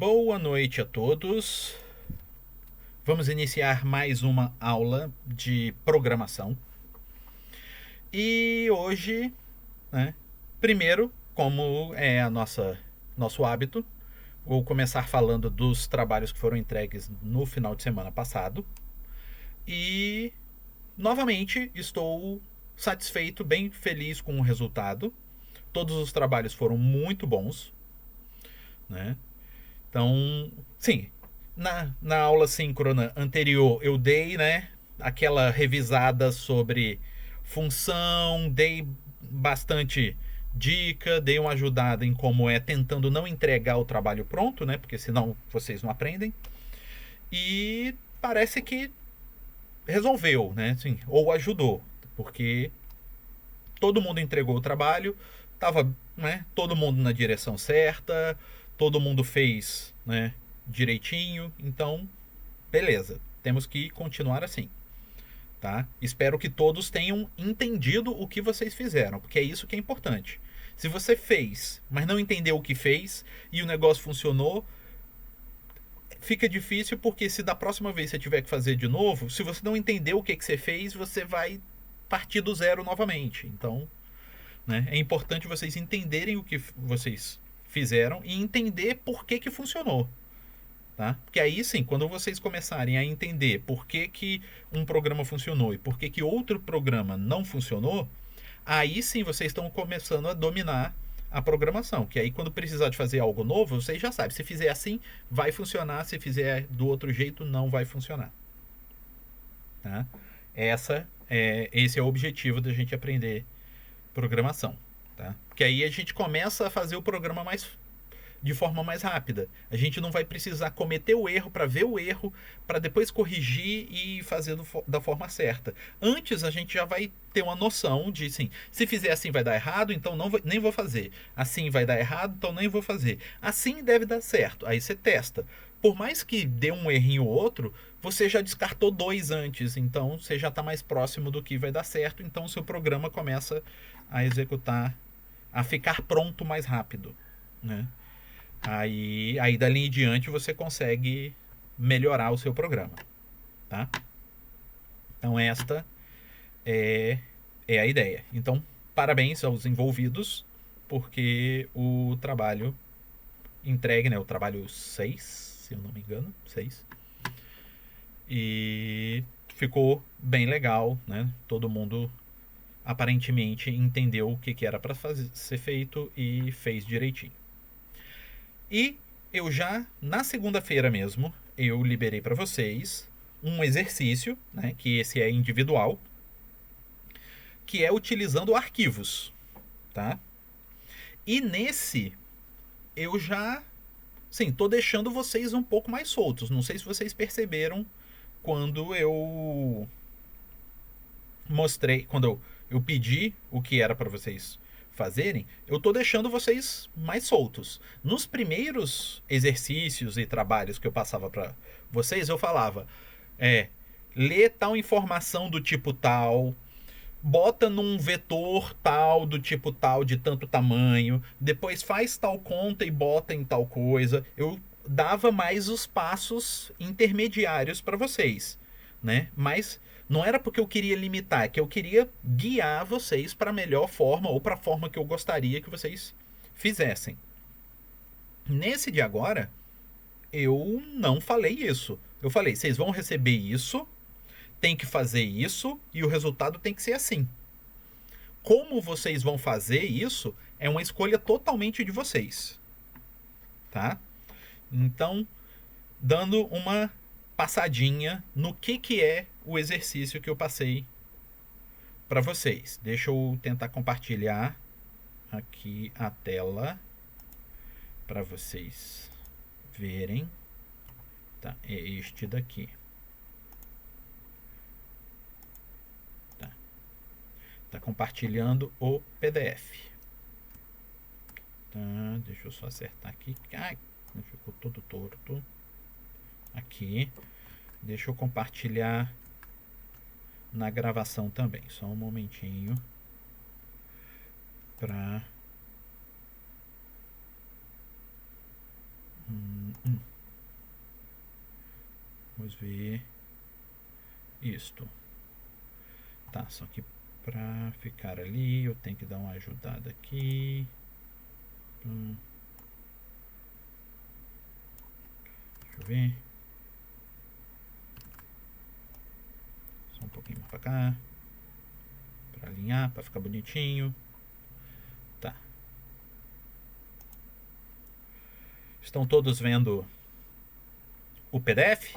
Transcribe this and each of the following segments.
Boa noite a todos. Vamos iniciar mais uma aula de programação. E hoje, primeiro, como é nosso hábito, vou começar falando dos trabalhos que foram entregues no final de semana passado. E, novamente, estou satisfeito, bem feliz com o resultado. Todos os trabalhos foram muito bons, né? Então, sim, na aula síncrona anterior eu dei, aquela revisada sobre função, dei bastante dica, dei uma ajudada em como é tentando não entregar o trabalho pronto, né? Porque senão vocês não aprendem. E parece que resolveu, né? Assim, ou ajudou, porque todo mundo entregou o trabalho, tava, todo mundo na direção certa, todo mundo fez, direitinho, então beleza, temos que continuar assim, tá? Espero que todos tenham entendido o que vocês fizeram, porque é isso que é importante. Se você fez, mas não entendeu o que fez e o negócio funcionou, fica difícil, porque se da próxima vez você tiver que fazer de novo, se você não entendeu o que você fez, você vai partir do zero novamente. Então, é importante vocês entenderem o que vocês fizeram e entender por que funcionou. Tá? Porque aí sim, quando vocês começarem a entender por que um programa funcionou e por que outro programa não funcionou, aí sim vocês estão começando a dominar a programação. Que aí quando precisar de fazer algo novo, vocês já sabem. Se fizer assim, vai funcionar. Se fizer do outro jeito, não vai funcionar. Tá? Esse é o objetivo da gente aprender programação. Tá? Porque aí a gente começa a fazer o programa de forma mais rápida. A gente não vai precisar cometer o erro para ver o erro, para depois corrigir e fazer da forma certa. Antes a gente já vai ter uma noção de, assim, se fizer assim vai dar errado, então nem vou fazer. Assim vai dar errado, então nem vou fazer. Assim deve dar certo. Aí você testa. Por mais que dê um errinho ou outro, você já descartou 2 antes, então você já está mais próximo do que vai dar certo, então o seu programa começa a executar, a ficar pronto mais rápido, né? Aí dali em diante você consegue melhorar o seu programa, tá? Então esta é a ideia. Então, parabéns aos envolvidos, porque o trabalho entregue, o trabalho 6, se eu não me engano, 6, e ficou bem legal, né? Todo mundo aparentemente entendeu o que era para ser feito e fez direitinho. E eu já, na segunda-feira mesmo, eu liberei para vocês um exercício, que esse é individual, que é utilizando arquivos, tá? E nesse, eu já, sim, tô deixando vocês um pouco mais soltos. Não sei se vocês perceberam quando eu mostrei, quando eu pedi o que era para vocês fazerem, eu tô deixando vocês mais soltos. Nos primeiros exercícios e trabalhos que eu passava para vocês, eu falava, lê tal informação do tipo tal, bota num vetor tal, do tipo tal, de tanto tamanho, depois faz tal conta e bota em tal coisa. Eu dava mais os passos intermediários para vocês, né? Mas não era porque eu queria limitar, é que eu queria guiar vocês para a melhor forma ou para a forma que eu gostaria que vocês fizessem. Nesse de agora, eu não falei isso. Eu falei, vocês vão receber isso, tem que fazer isso e o resultado tem que ser assim. Como vocês vão fazer isso é uma escolha totalmente de vocês, tá? Então, dando uma passadinha no que é o exercício que eu passei para vocês. Deixa eu tentar compartilhar aqui a tela para vocês verem. Tá, é este daqui. Tá compartilhando o PDF. Tá, deixa eu só acertar aqui. Ai, ficou todo torto. Aqui. Deixa eu compartilhar na gravação também. Só um momentinho. Pra... Vamos ver isto. Tá, só que para ficar ali eu tenho que dar uma ajudada aqui. Deixa eu ver. Só um pouquinho mais para cá. Para alinhar, para ficar bonitinho. Tá. Estão todos vendo o PDF?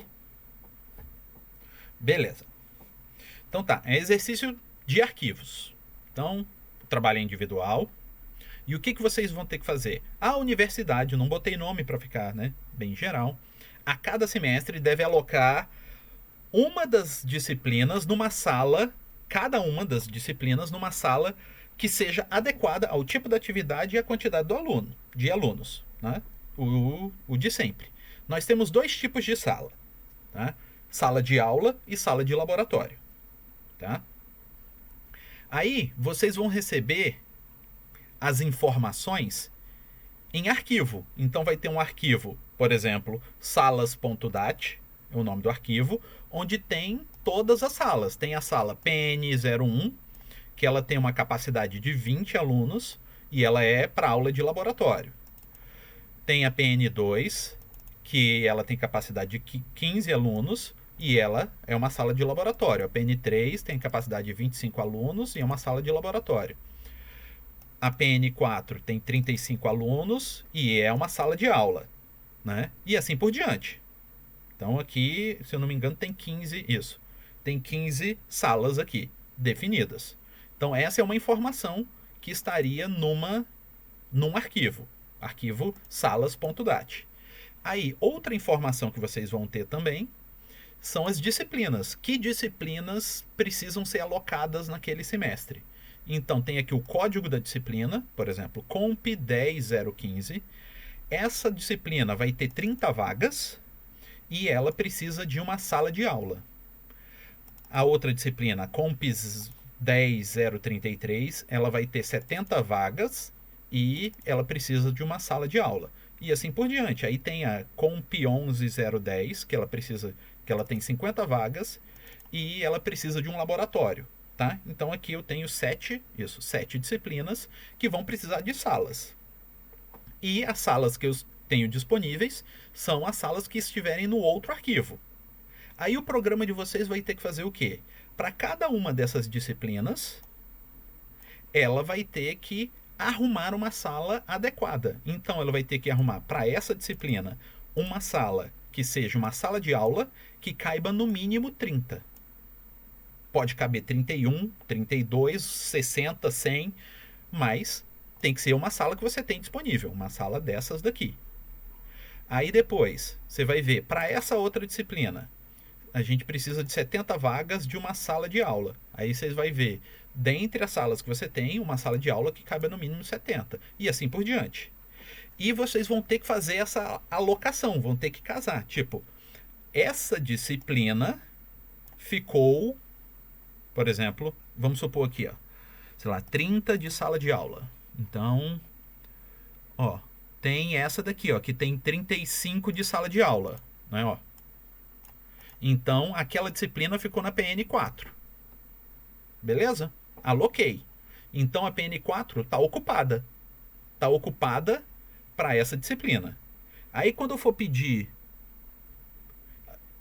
Beleza. Então tá, é exercício de arquivos. Então, o trabalho é individual. E o que vocês vão ter que fazer? A universidade, não botei nome para ficar, né, bem geral, a cada semestre deve alocar uma das disciplinas numa sala, cada uma das disciplinas numa sala que seja adequada ao tipo da atividade e à quantidade do aluno, de alunos, né? O de sempre. Nós temos dois tipos de sala, tá? Sala de aula e sala de laboratório, tá? Aí vocês vão receber as informações em arquivo. Então vai ter um arquivo, por exemplo, salas.dat, é o nome do arquivo, onde tem todas as salas. Tem a sala PN01, que ela tem uma capacidade de 20 alunos e ela é para aula de laboratório. Tem a PN2, que ela tem capacidade de 15 alunos e ela é uma sala de laboratório. A PN3 tem capacidade de 25 alunos e é uma sala de laboratório. A PN4 tem 35 alunos e é uma sala de aula, né? E assim por diante. Então aqui, se eu não me engano, tem 15, isso. Tem 15 salas aqui, definidas. Então essa é uma informação que estaria num arquivo. Arquivo salas.dat. Aí, outra informação que vocês vão ter também são as disciplinas. Que disciplinas precisam ser alocadas naquele semestre? Então tem aqui o código da disciplina, por exemplo, Comp 10015. Essa disciplina vai ter 30 vagas e ela precisa de uma sala de aula. A outra disciplina, Comp 10033, ela vai ter 70 vagas e ela precisa de uma sala de aula. E assim por diante. Aí tem a Comp 11010, que ela tem 50 vagas e ela precisa de um laboratório. Tá? Então aqui eu tenho 7 disciplinas que vão precisar de salas. E as salas que eu tenho disponíveis são as salas que estiverem no outro arquivo. Aí o programa de vocês vai ter que fazer o quê? Para cada uma dessas disciplinas, ela vai ter que arrumar uma sala adequada. Então ela vai ter que arrumar para essa disciplina uma sala que seja uma sala de aula que caiba no mínimo 30. Pode caber 31, 32, 60, 100, mas tem que ser uma sala que você tem disponível, uma sala dessas daqui. Aí depois, você vai ver, para essa outra disciplina, a gente precisa de 70 vagas de uma sala de aula. Aí vocês vão ver, dentre as salas que você tem, uma sala de aula que cabe no mínimo 70, e assim por diante. E vocês vão ter que fazer essa alocação, vão ter que casar. Tipo, essa disciplina ficou... Por exemplo, vamos supor aqui, ó, sei lá, 30 de sala de aula. Então, ó, tem essa daqui, ó, que tem 35 de sala de aula, né, ó. Então, aquela disciplina ficou na PN4. Beleza? Aloquei. Então, a PN4 está ocupada. Está ocupada para essa disciplina. Aí, quando eu for pedir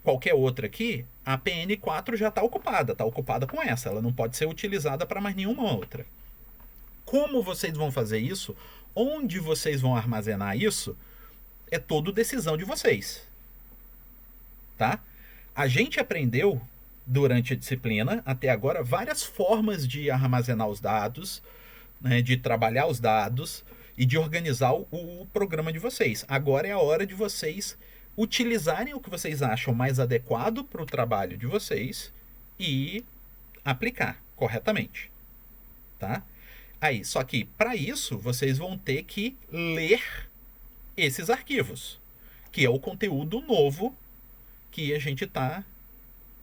qualquer outra aqui, a PN4 já está ocupada com essa, ela não pode ser utilizada para mais nenhuma outra. Como vocês vão fazer isso, onde vocês vão armazenar isso, é tudo decisão de vocês. Tá? A gente aprendeu, durante a disciplina, até agora, várias formas de armazenar os dados, né, de trabalhar os dados e de organizar o programa de vocês. Agora é a hora de vocês utilizarem o que vocês acham mais adequado para o trabalho de vocês e aplicar corretamente, tá? Aí, só que para isso vocês vão ter que ler esses arquivos, que é o conteúdo novo que a gente está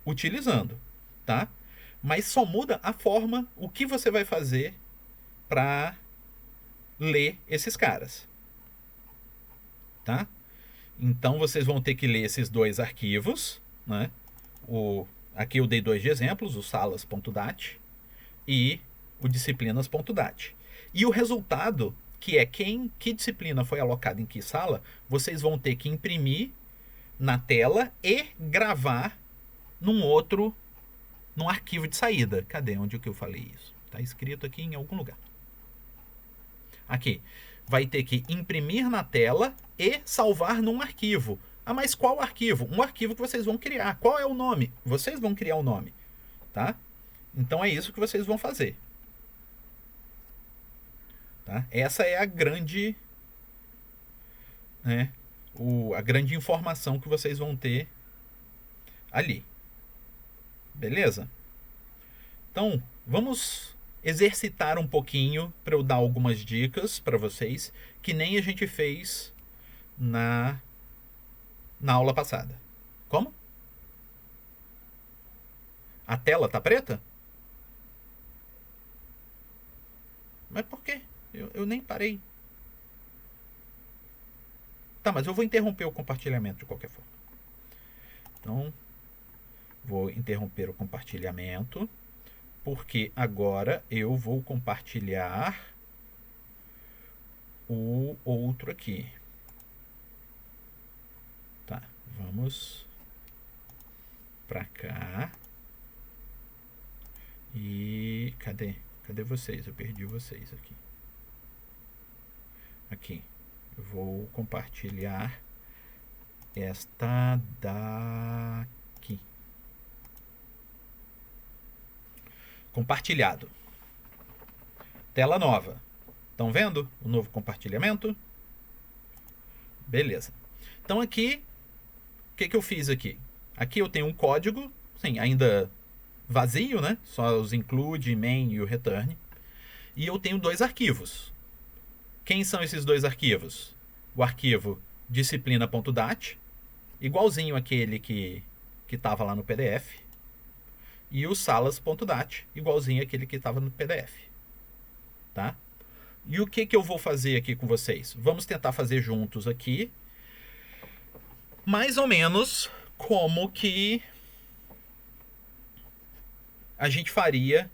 utilizando, tá? Mas só muda a forma, o que você vai fazer para ler esses caras, tá? Então vocês vão ter que ler esses dois arquivos né? Aqui eu dei 2 de exemplos, o salas.dat e o disciplinas.dat. E o resultado, que é que disciplina foi alocada em que sala, vocês vão ter que imprimir na tela e gravar num arquivo de saída. Cadê? Onde que eu falei isso? Está escrito aqui em algum lugar. Aqui. Vai ter que imprimir na tela e salvar num arquivo. Ah, mas qual arquivo? Um arquivo que vocês vão criar. Qual é o nome? Vocês vão criar o nome, tá? Então é isso que vocês vão fazer. Tá? Essa é a grande, né, a grande informação que vocês vão ter ali. Beleza? Então, vamos exercitar um pouquinho para eu dar algumas dicas para vocês que nem a gente fez na aula passada. Como? A tela tá preta? Mas por quê? Eu nem parei. Tá, mas eu vou interromper o compartilhamento de qualquer forma. Então, vou interromper o compartilhamento, porque agora eu vou compartilhar o outro aqui. Tá, vamos pra cá. E cadê vocês? Eu perdi vocês aqui. Aqui. Eu vou compartilhar esta daqui. Compartilhado. Tela nova. Estão vendo o novo compartilhamento? Beleza. Então aqui, o que eu fiz aqui? Aqui eu tenho um código, sim, ainda vazio, né? Só os include, main e o return. E eu tenho 2 arquivos. Quem são esses 2 arquivos? O arquivo disciplina.dat, igualzinho aquele que estava lá no PDF, e o salas.dat, igualzinho aquele que estava no PDF. Tá? E o que eu vou fazer aqui com vocês? Vamos tentar fazer juntos aqui, mais ou menos como que a gente faria,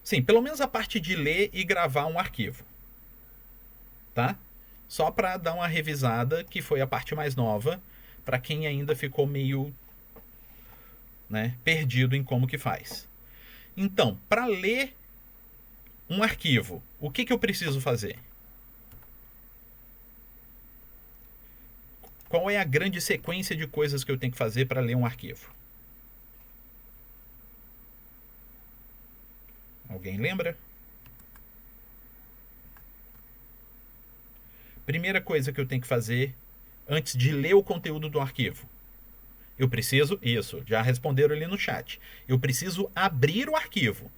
sim, pelo menos a parte de ler e gravar um arquivo. Tá? Só para dar uma revisada, que foi a parte mais nova, para quem ainda ficou meio, né, perdido em como que faz. Então, para ler um arquivo, o que eu preciso fazer? Qual é a grande sequência de coisas que eu tenho que fazer para ler um arquivo? Alguém lembra? Primeira coisa que eu tenho que fazer antes de ler o conteúdo do arquivo. Eu preciso, isso, já responderam ali no chat. Eu preciso abrir o arquivo.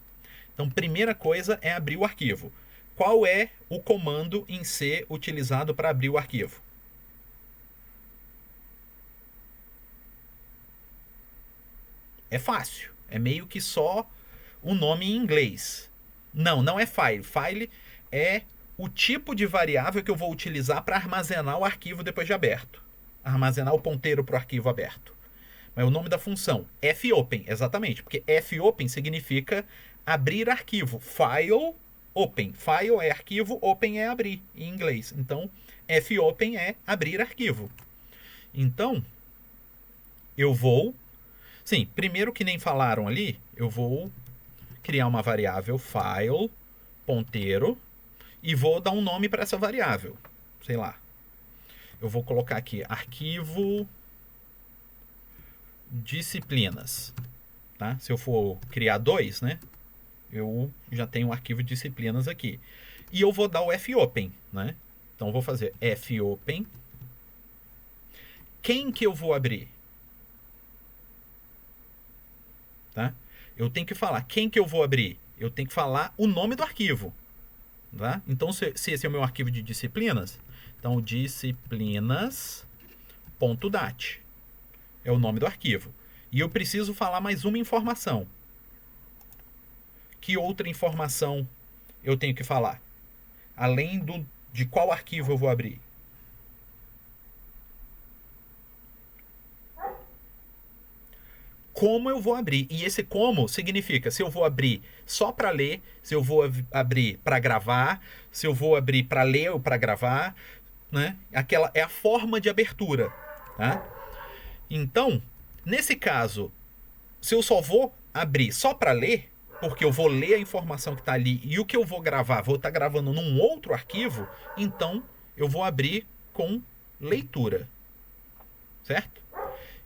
Então, primeira coisa é abrir o arquivo. Qual é o comando em C utilizado para abrir o arquivo? É fácil. É meio que só o nome em inglês. Não é file. File é o tipo de variável que eu vou utilizar para armazenar o arquivo depois de aberto. Armazenar o ponteiro para o arquivo aberto. Mas o nome da função, fopen, exatamente, porque fopen significa abrir arquivo. File, open. File é arquivo, open é abrir, em inglês. Então, fopen é abrir arquivo. Então, eu vou... Sim, primeiro que nem falaram ali, eu vou criar uma variável file, ponteiro, e vou dar um nome para essa variável. Sei lá. Eu vou colocar aqui arquivo disciplinas. Tá? Se eu for criar 2, né? Eu já tenho um arquivo disciplinas aqui. E eu vou dar o fopen, né? Então eu vou fazer fopen. Quem que eu vou abrir? Tá? Eu tenho que falar quem que eu vou abrir. Eu tenho que falar o nome do arquivo. Tá? Então, se esse é o meu arquivo de disciplinas, então disciplinas.dat é o nome do arquivo. E eu preciso falar mais uma informação. Que outra informação eu tenho que falar? Além de qual arquivo eu vou abrir? como eu vou abrir. E esse como significa se eu vou abrir só para ler, se eu vou abrir para gravar, se eu vou abrir para ler ou para gravar, né? Aquela é a forma de abertura, tá? Então, nesse caso, se eu só vou abrir só para ler, porque eu vou ler a informação que está ali e o que eu vou gravar, vou estar gravando num outro arquivo, então eu vou abrir com leitura, certo?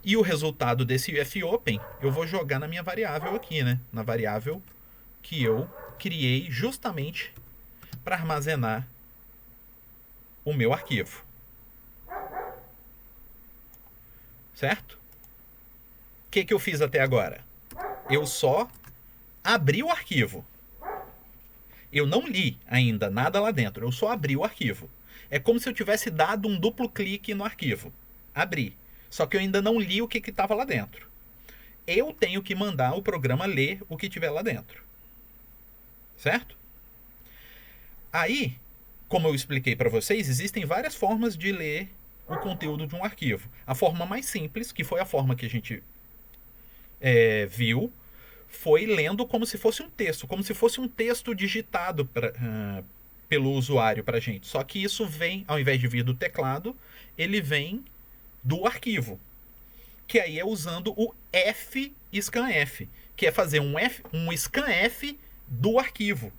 E o resultado desse fopen eu vou jogar na minha variável aqui, né? Na variável que eu criei justamente para armazenar o meu arquivo. Certo? O que eu fiz até agora? Eu só abri o arquivo. Eu não li ainda nada lá dentro, eu só abri o arquivo. É como se eu tivesse dado um duplo clique no arquivo. Abri. Só que eu ainda não li o que estava lá dentro. Eu tenho que mandar o programa ler o que tiver lá dentro. Certo? Aí, como eu expliquei para vocês, existem várias formas de ler o conteúdo de um arquivo. A forma mais simples, que foi a forma que a gente viu, foi lendo como se fosse um texto. Como se fosse um texto digitado pelo usuário para a gente. Só que isso vem, ao invés de vir do teclado, ele vem do arquivo, que aí é usando o fscanf, que é fazer um scanf do arquivo.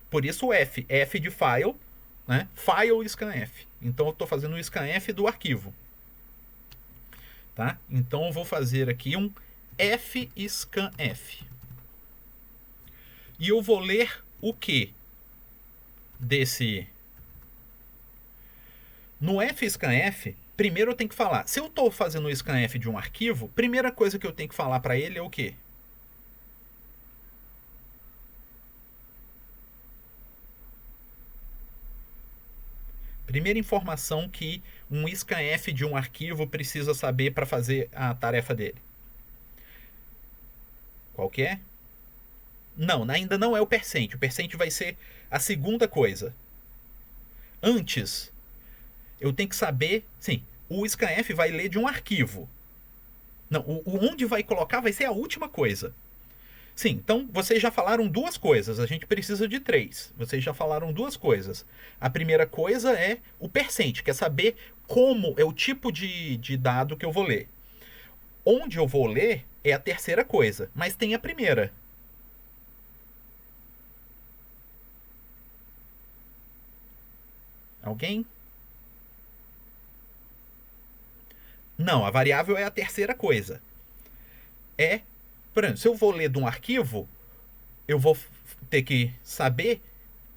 Por isso o F de file, né? File scanf. Então eu estou fazendo um scanf do arquivo, tá? Então eu vou fazer aqui um fscanf. E eu vou ler o que desse... No fscanf, primeiro eu tenho que falar, se eu estou fazendo o scanf de um arquivo, primeira coisa que eu tenho que falar para ele é o quê? Primeira informação que um scanf de um arquivo precisa saber para fazer a tarefa dele. Qual que é? Não, ainda não é o percent. O percent vai ser a segunda coisa. Antes, eu tenho que saber... Sim, o scanf vai ler de um arquivo. Não, onde vai colocar vai ser a última coisa. Sim, então vocês já falaram duas coisas. A gente precisa de 3. Vocês já falaram duas coisas. A primeira coisa é o percent, que é saber como é o tipo de dado que eu vou ler. Onde eu vou ler é a terceira coisa, mas tem a primeira. Alguém? Não, a variável é a terceira coisa. Por exemplo, se eu vou ler de um arquivo, eu vou ter que saber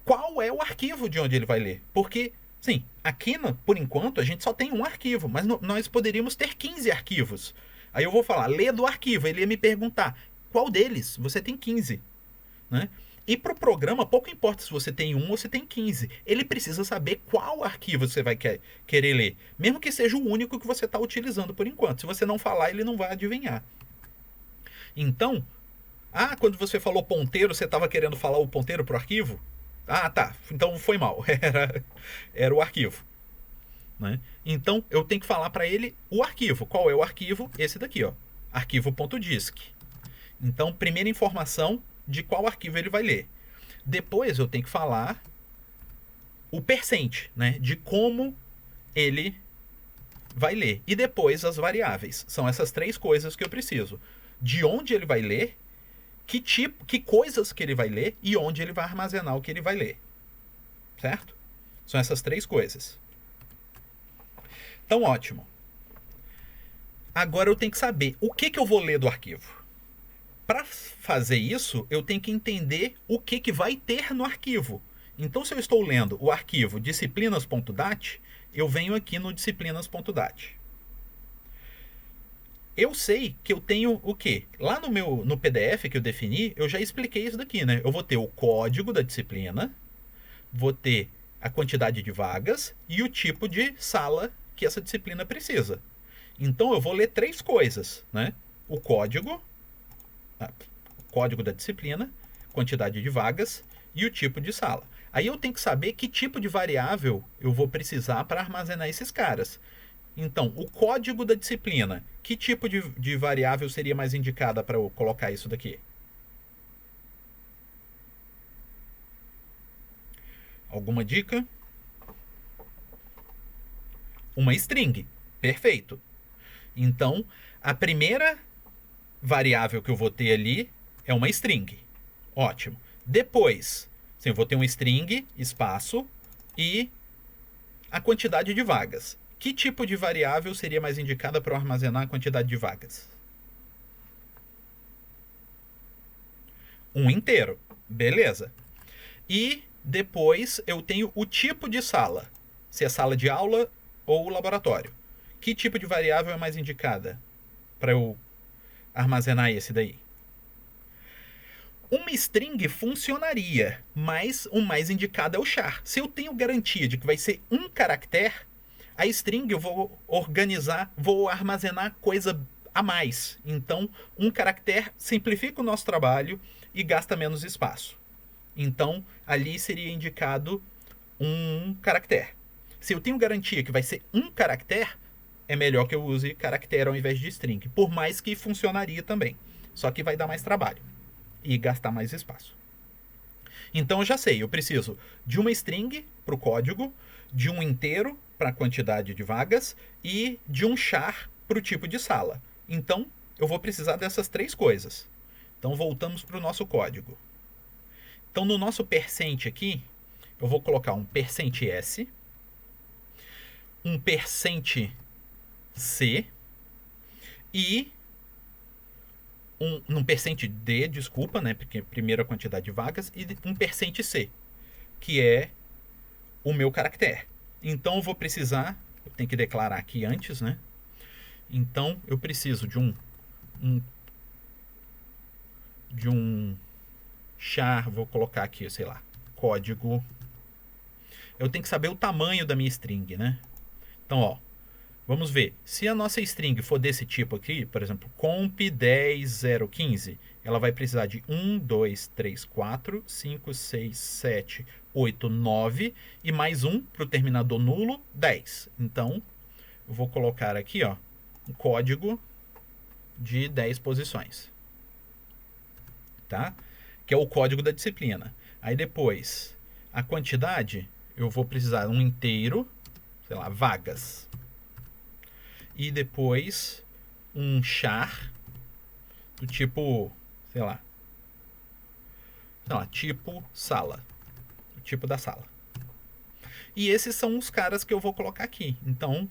qual é o arquivo de onde ele vai ler. Porque, sim, aqui, por enquanto, a gente só tem um arquivo, mas nós poderíamos ter 15 arquivos. Aí eu vou falar, lê do arquivo, ele ia me perguntar, qual deles? Você tem 15, né? E para o programa, pouco importa se você tem 1 ou se tem 15. Ele precisa saber qual arquivo você vai querer ler. Mesmo que seja o único que você está utilizando por enquanto. Se você não falar, ele não vai adivinhar. Então, quando você falou ponteiro, você estava querendo falar o ponteiro para o arquivo? Ah, tá. Então foi mal. Era o arquivo, né? Então, eu tenho que falar para ele o arquivo. Qual é o arquivo? Esse daqui, ó. Arquivo.disc. Então, primeira informação de qual arquivo ele vai ler. Depois eu tenho que falar o percent, né? De como ele vai ler. E depois as variáveis. São essas 3 coisas que eu preciso. De onde ele vai ler, que coisas que ele vai ler e onde ele vai armazenar o que ele vai ler. Certo? São essas 3 coisas. Então, ótimo. Agora eu tenho que saber o que eu vou ler do arquivo. Para fazer isso, eu tenho que entender o que vai ter no arquivo. Então, se eu estou lendo o arquivo disciplinas.dat, eu venho aqui no disciplinas.dat. Eu sei que eu tenho o quê? Lá no PDF que eu defini, eu já expliquei isso daqui, né? Eu vou ter o código da disciplina, vou ter a quantidade de vagas e o tipo de sala que essa disciplina precisa. Então, eu vou ler 3 coisas, né? O código da disciplina, quantidade de vagas e o tipo de sala. Aí eu tenho que saber que tipo de variável eu vou precisar para armazenar esses caras. Então, o código da disciplina, que tipo de variável seria mais indicada para eu colocar isso daqui? Alguma dica? Uma string. Perfeito. Então, a primeira variável que eu vou ter ali é uma string. Ótimo. Depois, eu vou ter um string, espaço, e a quantidade de vagas. Que tipo de variável seria mais indicada para eu armazenar a quantidade de vagas? Um inteiro. Beleza. E depois eu tenho o tipo de sala. Se é sala de aula ou laboratório. Que tipo de variável é mais indicada para eu armazenar esse daí? Uma string funcionaria, mas o mais indicado é o char. Se eu tenho garantia de que vai ser um caractere, a string eu vou organizar, vou armazenar coisa a mais. Então, um caractere simplifica o nosso trabalho e gasta menos espaço. Então, ali seria indicado um caractere. Se eu tenho garantia que vai ser um caractere, é melhor que eu use caractere ao invés de string. Por mais que funcionaria também. Só que vai dar mais trabalho e gastar mais espaço. Então eu já sei, eu preciso de uma string para o código, de um inteiro para a quantidade de vagas e de um char para o tipo de sala. Então eu vou precisar dessas três coisas. Então voltamos para o nosso código. Então no nosso percent aqui, eu vou colocar um %s, um %c e um %d, desculpa, né, porque primeira quantidade de vagas, e um %c, que é o meu caractere. Então eu vou precisar, eu tenho que declarar aqui antes, né? Então eu preciso de um char, vou colocar aqui, sei lá, código. Eu tenho que saber o tamanho da minha string, né? Então, ó, vamos ver. Se a nossa string for desse tipo aqui, por exemplo, comp10015, ela vai precisar de 1, 2, 3, 4, 5, 6, 7, 8, 9 e mais um para o terminador nulo, 10. Então, eu vou colocar aqui, ó, um código de 10 posições. Tá? Que é o código da disciplina. Aí depois, a quantidade, eu vou precisar um inteiro, sei lá, vagas. E depois um char do tipo, sei lá, tipo sala. O tipo da sala. E esses são os caras que eu vou colocar aqui. Então,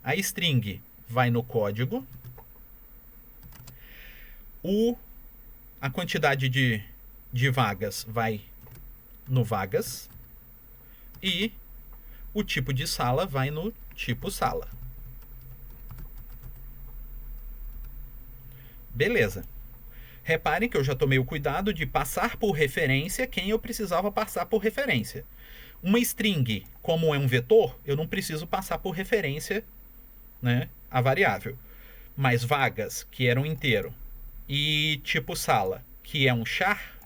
a string vai no código. A quantidade de vagas vai no vagas. E o tipo de sala vai no tipo sala. Beleza. Reparem que eu já tomei o cuidado de passar por referência quem eu precisava passar por referência. Uma string, como é um vetor, eu não preciso passar por referência, né, a variável. Mas vagas, que era um inteiro, e tipo sala, que é um char,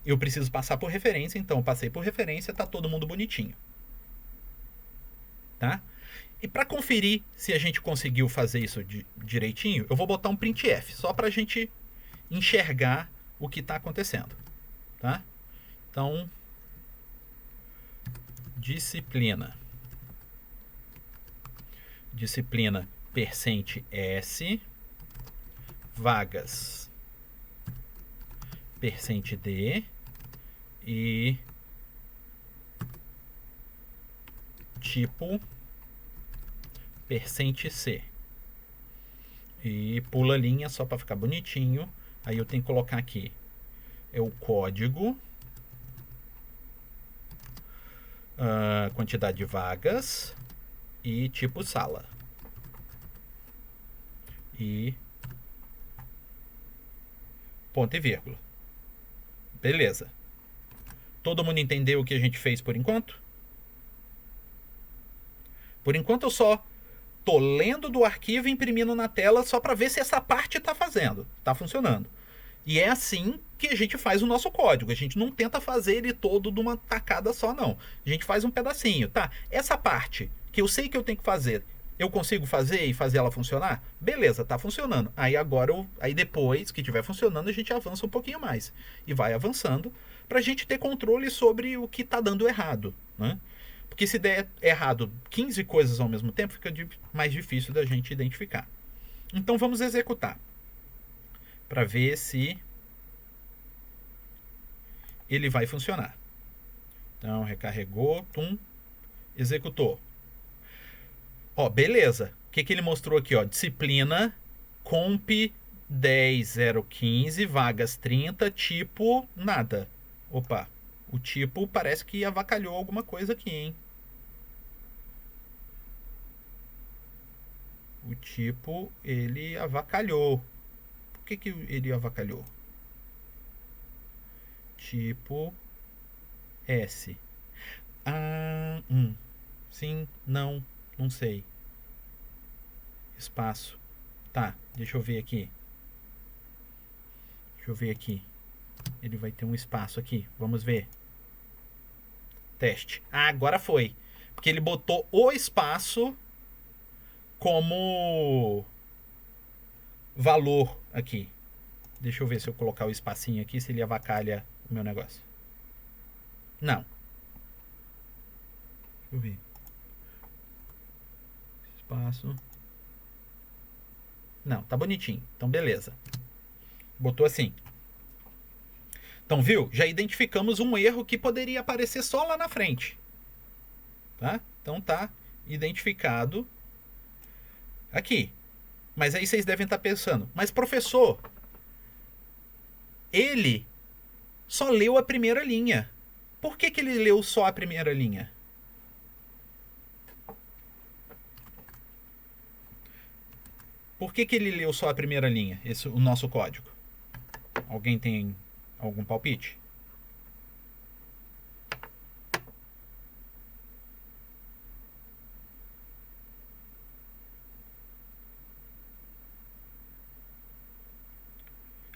eu preciso passar por referência, então eu passei por referência, tá todo mundo bonitinho. Tá? E para conferir se a gente conseguiu fazer isso direitinho, eu vou botar um printf, só para a gente enxergar o que está acontecendo. Tá? Então, disciplina %s, vagas %d e tipo %c. E pula a linha só para ficar bonitinho. Aí eu tenho que colocar aqui é o código, quantidade de vagas e tipo sala. E ponto e vírgula. Beleza. Todo mundo entendeu o que a gente fez por enquanto? Por enquanto eu só tô lendo do arquivo e imprimindo na tela só para ver se essa parte está funcionando. E é assim que a gente faz o nosso código. A gente não tenta fazer ele todo de uma tacada só, não. A gente faz um pedacinho, tá? Essa parte que eu sei que eu tenho que fazer, Eu consigo fazer e fazer ela funcionar? Beleza, tá funcionando. Aí depois que estiver funcionando, a gente avança um pouquinho mais. E vai avançando pra gente ter controle sobre o que tá dando errado, né? Porque se der errado 15 coisas ao mesmo tempo, fica mais difícil da gente identificar. Então vamos executar. Para ver se ele vai funcionar. Então recarregou, executou. Ó, beleza. O que ele mostrou aqui, ó? Disciplina comp 10015, vagas 30, tipo nada. Opa, o tipo parece que avacalhou alguma coisa aqui, hein? O tipo, ele avacalhou. Por que ele avacalhou? Tipo S. Sim, não sei. Espaço. Tá, deixa eu ver aqui. Ele vai ter um espaço aqui. Vamos ver. Teste. Agora foi. Porque ele botou o espaço como valor aqui. Deixa eu ver se eu colocar o espacinho aqui, se ele avacalha o meu negócio. Não. Deixa eu ver. Espaço. Não, tá bonitinho. Então, beleza. Botou assim. Então, viu? Já identificamos um erro que poderia aparecer só lá na frente. Tá? Então, tá identificado aqui. Mas aí vocês devem estar pensando, mas professor, ele só leu a primeira linha. Por que ele leu só a primeira linha? Por que ele leu só a primeira linha, o nosso código? Alguém tem algum palpite?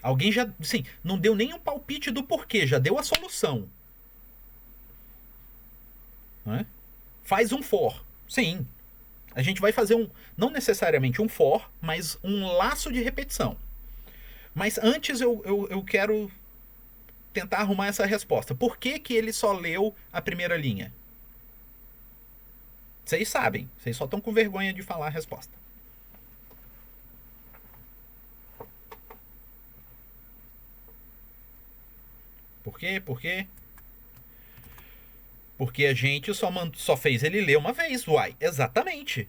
Alguém já, sim, não deu nem um palpite do porquê, já deu a solução. Não é? Faz um for. Sim. A gente vai fazer não necessariamente um for, mas um laço de repetição. Mas antes eu quero tentar arrumar essa resposta. Por que ele só leu a primeira linha? Vocês sabem, vocês só estão com vergonha de falar a resposta. Por quê? Porque a gente só fez ele ler uma vez, uai. Exatamente.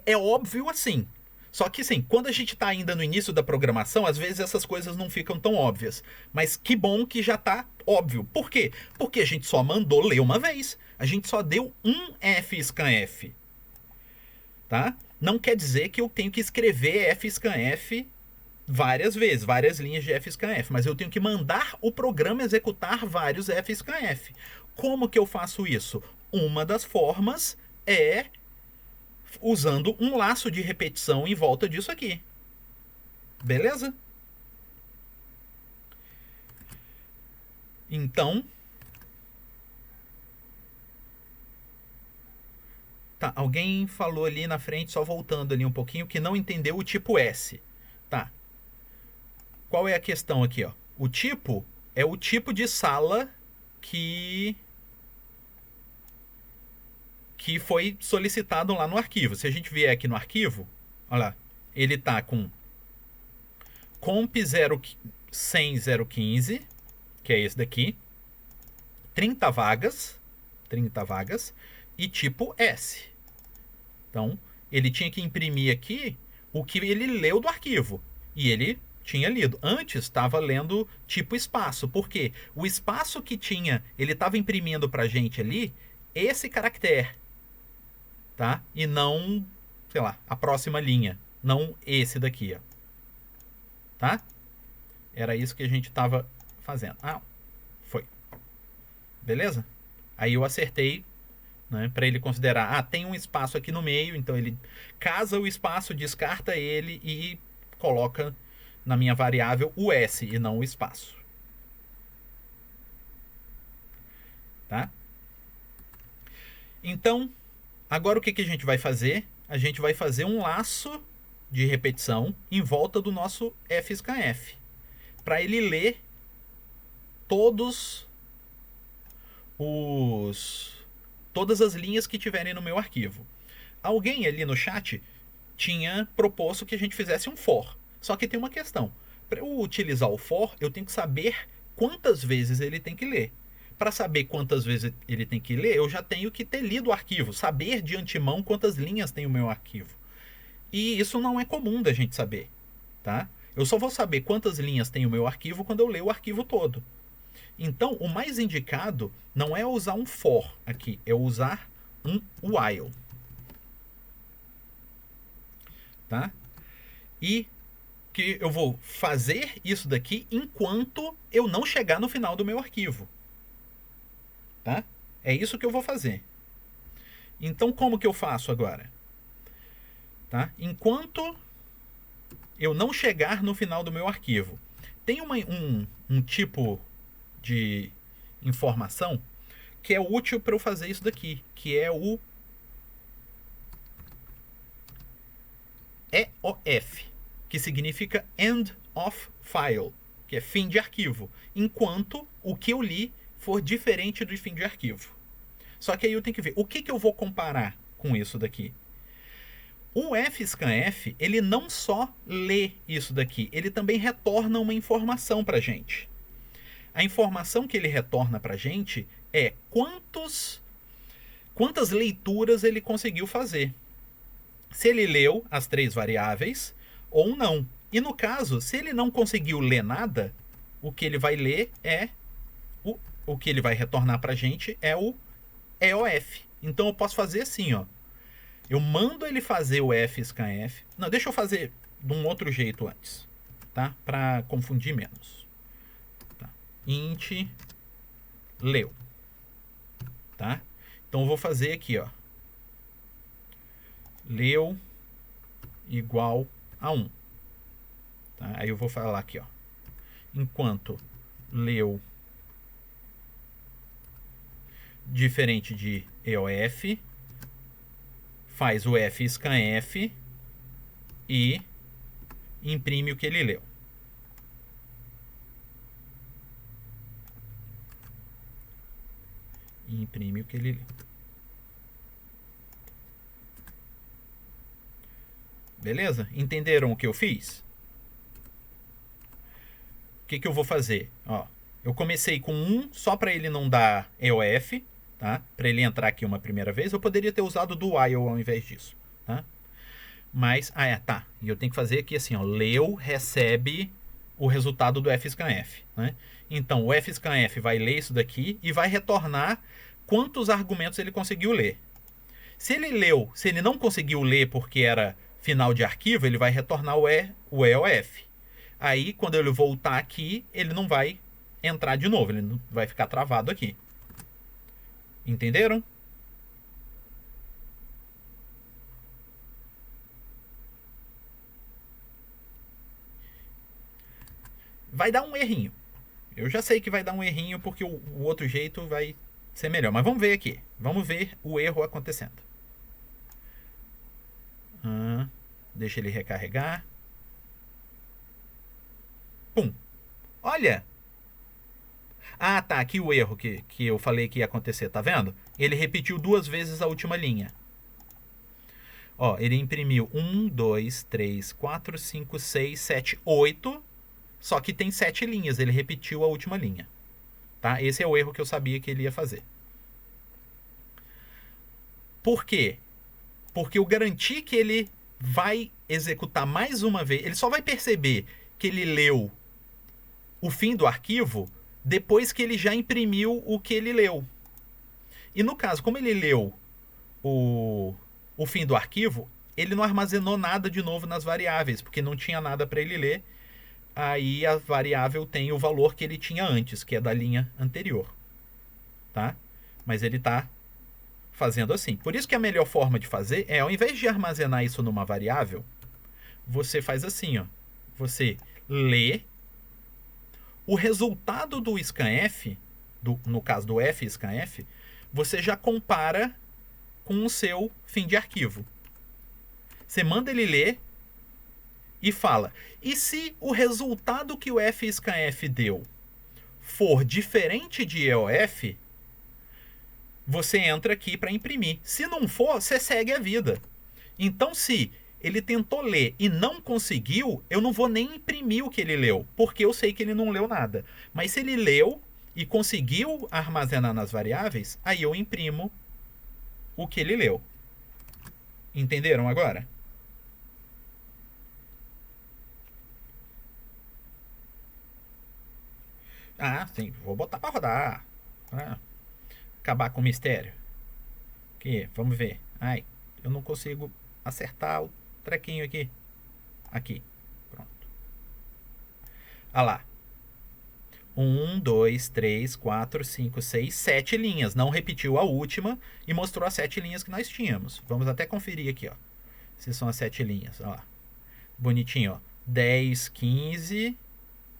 É óbvio assim. Só que, sim, quando a gente está ainda no início da programação, às vezes essas coisas não ficam tão óbvias. Mas que bom que já está óbvio. Por quê? Porque a gente só mandou ler uma vez. A gente só deu um fscanf. Tá? Não quer dizer que eu tenho que escrever fscanf várias vezes, várias linhas de fscanf, mas eu tenho que mandar o programa executar vários fscanf. Como que eu faço isso? Uma das formas é usando um laço de repetição em volta disso aqui. Beleza? Então, tá, alguém falou ali na frente, só voltando ali um pouquinho, que não entendeu o tipo S. Tá. Qual é a questão aqui, ó? O tipo é o tipo de sala que foi solicitado lá no arquivo. Se a gente vier aqui no arquivo, olha lá, ele tá com comp 100.015, que é esse daqui, 30 vagas, e tipo S. Então, ele tinha que imprimir aqui o que ele leu do arquivo. E ele tinha lido. Antes estava lendo tipo espaço. Por quê? O espaço que tinha, ele estava imprimindo pra gente ali esse caractere. Tá? E não, sei lá, a próxima linha. Não esse daqui, ó. Tá? Era isso que a gente estava fazendo. Foi. Beleza? Aí eu acertei, né, para ele considerar, tem um espaço aqui no meio, então ele casa o espaço, descarta ele e coloca na minha variável o S e não o espaço. Tá? Então, agora o que a gente vai fazer? a gente vai fazer um laço de repetição em volta do nosso fscanf, para ele ler todas as linhas que tiverem no meu arquivo. Alguém ali no chat tinha proposto que a gente fizesse um for. Só que tem uma questão. Para eu utilizar o for, eu tenho que saber quantas vezes ele tem que ler. Para saber quantas vezes ele tem que ler, eu já tenho que ter lido o arquivo, saber de antemão quantas linhas tem o meu arquivo. E isso não é comum da gente saber, tá? Eu só vou saber quantas linhas tem o meu arquivo quando eu ler o arquivo todo. Então, o mais indicado não é usar um for aqui, é usar um while. Tá? E que eu vou fazer isso daqui enquanto eu não chegar no final do meu arquivo. Tá? É isso que eu vou fazer. Então, como que eu faço agora? Tá? Enquanto eu não chegar no final do meu arquivo, tem um tipo de informação que é útil para eu fazer isso daqui, que é o EOF, que significa End of File, que é fim de arquivo, enquanto o que eu li for diferente do fim de arquivo. Só que aí eu tenho que ver o que eu vou comparar com isso daqui. O fscanf, ele não só lê isso daqui, ele também retorna uma informação para a gente. A informação que ele retorna para a gente é quantas leituras ele conseguiu fazer. Se ele leu as 3 variáveis ou não. E no caso, se ele não conseguiu ler nada, o que ele vai ler é o que ele vai retornar para a gente é o EOF. Então eu posso fazer assim, ó. Eu mando ele fazer o fscanf. Não, deixa eu fazer de um outro jeito antes, tá? Para confundir menos. Tá. Int leu, tá? Então eu vou fazer aqui, ó. Leu igual a 1. Tá? Aí eu vou falar aqui, ó. Enquanto leu diferente de EOF, faz o fscanf e imprime o que ele leu. Imprime o que ele leu. Beleza? Entenderam o que eu fiz? O que eu vou fazer? Ó, eu comecei com 1 só para ele não dar EOF, tá? Para ele entrar aqui uma primeira vez. Eu poderia ter usado do while ao invés disso, tá? Mas, tá. E eu tenho que fazer aqui assim, ó. Leu, recebe o resultado do fscanf, né? Então, o fscanf vai ler isso daqui e vai retornar quantos argumentos ele conseguiu ler. Se ele não conseguiu ler porque era final de arquivo, ele vai retornar o EOF. Aí, quando ele voltar aqui, ele não vai entrar de novo, ele não vai ficar travado aqui. Entenderam? Vai dar um errinho. Eu já sei que vai dar um errinho porque o outro jeito vai ser melhor. Mas vamos ver aqui. Vamos ver o erro acontecendo. Deixa ele recarregar. Pum. Olha. Tá. Aqui o erro que eu falei que ia acontecer. Tá vendo? Ele repetiu 2 vezes a última linha. Ó, ele imprimiu 1, 2, 3, 4, 5, 6, 7, 8. Só que tem 7 linhas. Ele repetiu a última linha. Tá? Esse é o erro que eu sabia que ele ia fazer. Por quê? Porque eu garanti que ele vai executar mais uma vez. Ele só vai perceber que ele leu o fim do arquivo depois que ele já imprimiu o que ele leu. E no caso, como ele leu o fim do arquivo, ele não armazenou nada de novo nas variáveis, porque não tinha nada para ele ler. Aí a variável tem o valor que ele tinha antes, que é da linha anterior. Tá? Mas ele está fazendo assim. Por isso que a melhor forma de fazer é, ao invés de armazenar isso numa variável, você faz assim, ó. Você lê o resultado do scanf, no caso do fscanf, você já compara com o seu fim de arquivo. Você manda ele ler e fala. E se o resultado que o FSKF deu for diferente de EOF, você entra aqui para imprimir. Se não for, você segue a vida. Então, se ele tentou ler e não conseguiu, eu não vou nem imprimir o que ele leu, porque eu sei que ele não leu nada. Mas se ele leu e conseguiu armazenar nas variáveis, aí eu imprimo o que ele leu. Entenderam agora? Ah, sim, vou botar para rodar. Acabar com o mistério. Aqui, vamos ver. Ai, eu não consigo acertar o trequinho aqui. Aqui, pronto. Ah lá. 1, 2, 3, 4, 5, 6, 7 linhas. Não repetiu a última e mostrou as 7 linhas que nós tínhamos. Vamos até conferir aqui, ó. Se são as 7 linhas, ó. Bonitinho, ó. 10, 15,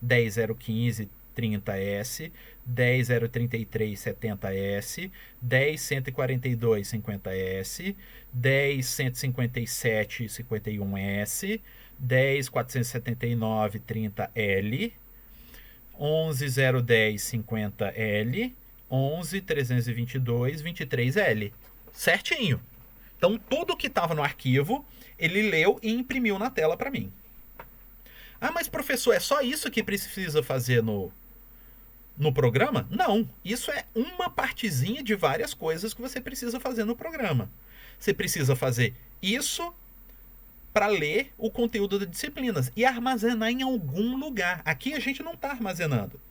10, 0, 15, 30S, 10, 0, 33, 70S, 10, 142, 50S, 10, 157, 51S, 10, 479, 30L, 11, 010, 50L, 11, 322, 23L. Certinho. Então, tudo que estava no arquivo, ele leu e imprimiu na tela para mim. Ah, mas professor, é só isso que precisa fazer no programa? Não, isso é uma partezinha de várias coisas que você precisa fazer no programa. Você precisa fazer isso para ler o conteúdo das disciplinas e armazenar em algum lugar. Aqui a gente não está armazenando.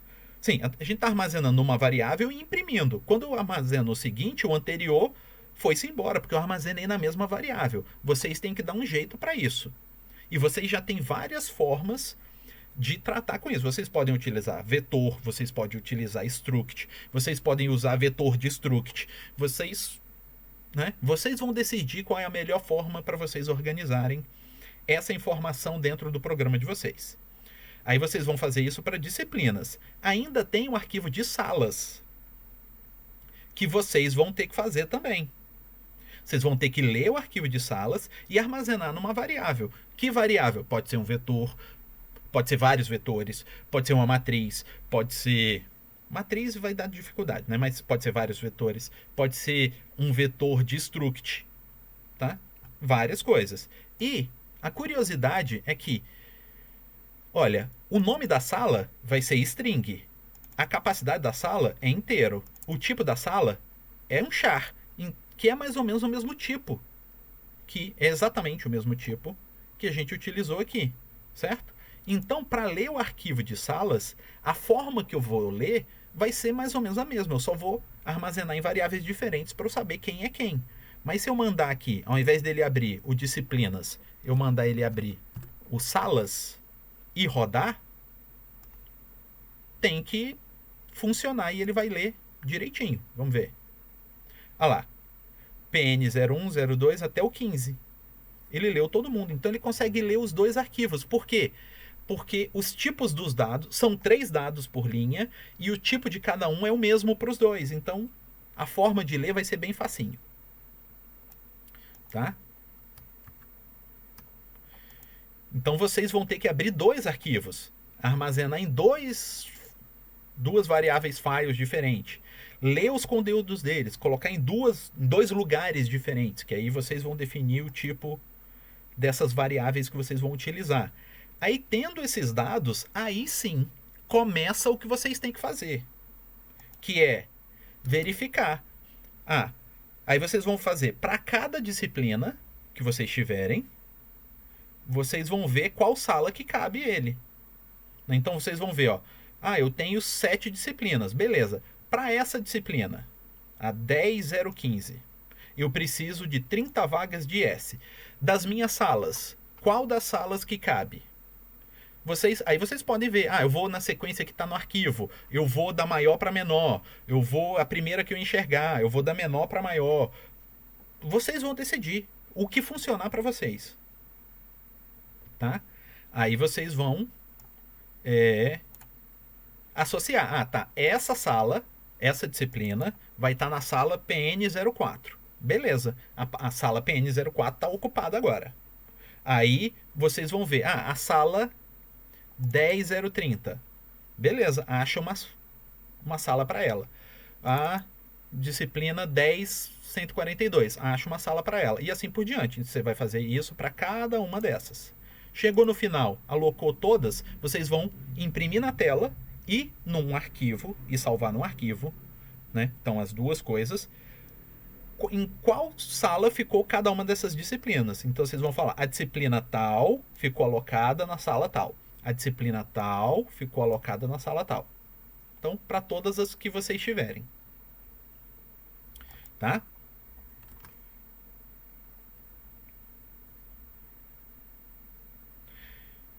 Sim, a gente está armazenando uma variável e imprimindo. Quando eu armazeno o seguinte, o anterior foi-se embora, porque eu armazenei na mesma variável. Vocês têm que dar um jeito para isso. E vocês já têm várias formas de tratar com isso. Vocês podem utilizar vetor, vocês podem utilizar struct, vocês podem usar vetor de struct. Vocês vão decidir qual é a melhor forma para vocês organizarem essa informação dentro do programa de vocês. Aí vocês vão fazer isso para disciplinas. Ainda tem um arquivo de salas que vocês vão ter que fazer também. Vocês vão ter que ler o arquivo de salas e armazenar numa variável. Que variável? Pode ser um vetor, pode ser vários vetores, pode ser uma matriz, pode ser... Matriz vai dar dificuldade, né? Mas pode ser vários vetores, pode ser um vetor de struct, tá? Várias coisas. E a curiosidade é que, olha, o nome da sala vai ser string, a capacidade da sala é inteiro, o tipo da sala é um char, que é mais ou menos o mesmo tipo, que é exatamente o mesmo tipo que a gente utilizou aqui, certo? Então, para ler o arquivo de salas, a forma que eu vou ler vai ser mais ou menos a mesma. Eu só vou armazenar em variáveis diferentes para eu saber quem é quem. Mas se eu mandar aqui, ao invés dele abrir o disciplinas, eu mandar ele abrir o salas e rodar, tem que funcionar e ele vai ler direitinho. Vamos ver. Olha lá. PN 01, 02 até o 15. Ele leu todo mundo. Então ele consegue ler os dois arquivos. Por quê? Porque os tipos dos dados são 3 dados por linha e o tipo de cada um é o mesmo para os dois. Então a forma de ler vai ser bem facinho. Tá? Então vocês vão ter que abrir 2 arquivos, armazenar em duas variáveis files diferentes, ler os conteúdos deles, colocar em 2 lugares diferentes, que aí vocês vão definir o tipo dessas variáveis que vocês vão utilizar. Aí, tendo esses dados, aí sim começa o que vocês têm que fazer, que é verificar. Aí vocês vão fazer para cada disciplina que vocês tiverem, vocês vão ver qual sala que cabe ele. Então vocês vão ver, ó, eu tenho 7 disciplinas, beleza. Para essa disciplina, a 10015, eu preciso de 30 vagas de S. Das minhas salas, qual das salas que cabe? Aí vocês podem ver, eu vou na sequência que está no arquivo, eu vou da maior para menor, eu vou a primeira que eu enxergar, eu vou da menor para maior. Vocês vão decidir o que funcionar para vocês. Tá? Aí vocês vão associar. Tá, essa sala, essa disciplina, vai estar na sala PN04. Beleza, a sala PN04 está ocupada agora. Aí vocês vão ver, a sala 10030. Beleza, acha uma sala para ela. A disciplina 10142, acha uma sala para ela. E assim por diante. Você vai fazer isso para cada uma dessas. Chegou no final, alocou todas, vocês vão imprimir na tela e num arquivo, e salvar num arquivo, né? Então as duas coisas. Em qual sala ficou cada uma dessas disciplinas. Então vocês vão falar, a disciplina tal ficou alocada na sala tal. A disciplina tal ficou alocada na sala tal. Então, para todas as que vocês tiverem. Tá?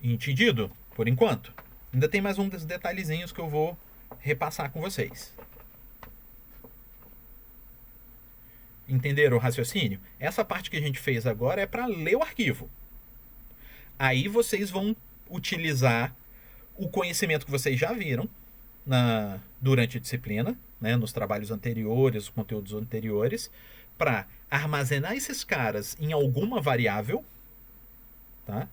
Entendido? Por enquanto. Ainda tem mais um dos detalhezinhos que eu vou repassar com vocês. Entenderam o raciocínio? Essa parte que a gente fez agora é para ler o arquivo. Aí vocês vão utilizar o conhecimento que vocês já viram durante a disciplina, né, nos trabalhos anteriores, os conteúdos anteriores, para armazenar esses caras em alguma variável, tá?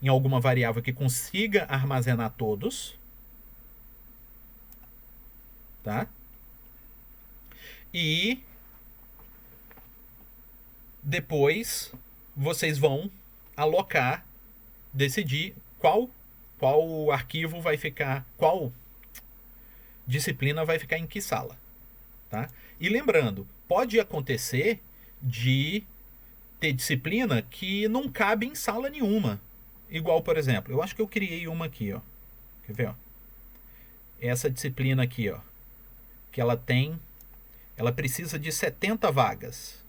Em alguma variável que consiga armazenar todos, tá? E depois vocês vão alocar, decidir qual arquivo vai ficar, qual disciplina vai ficar em que sala, tá? E lembrando, pode acontecer de ter disciplina que não cabe em sala nenhuma. Igual, por exemplo, eu acho que eu criei uma aqui, ó. Quer ver, ó? Essa disciplina aqui, ó, que ela precisa de 70 vagas.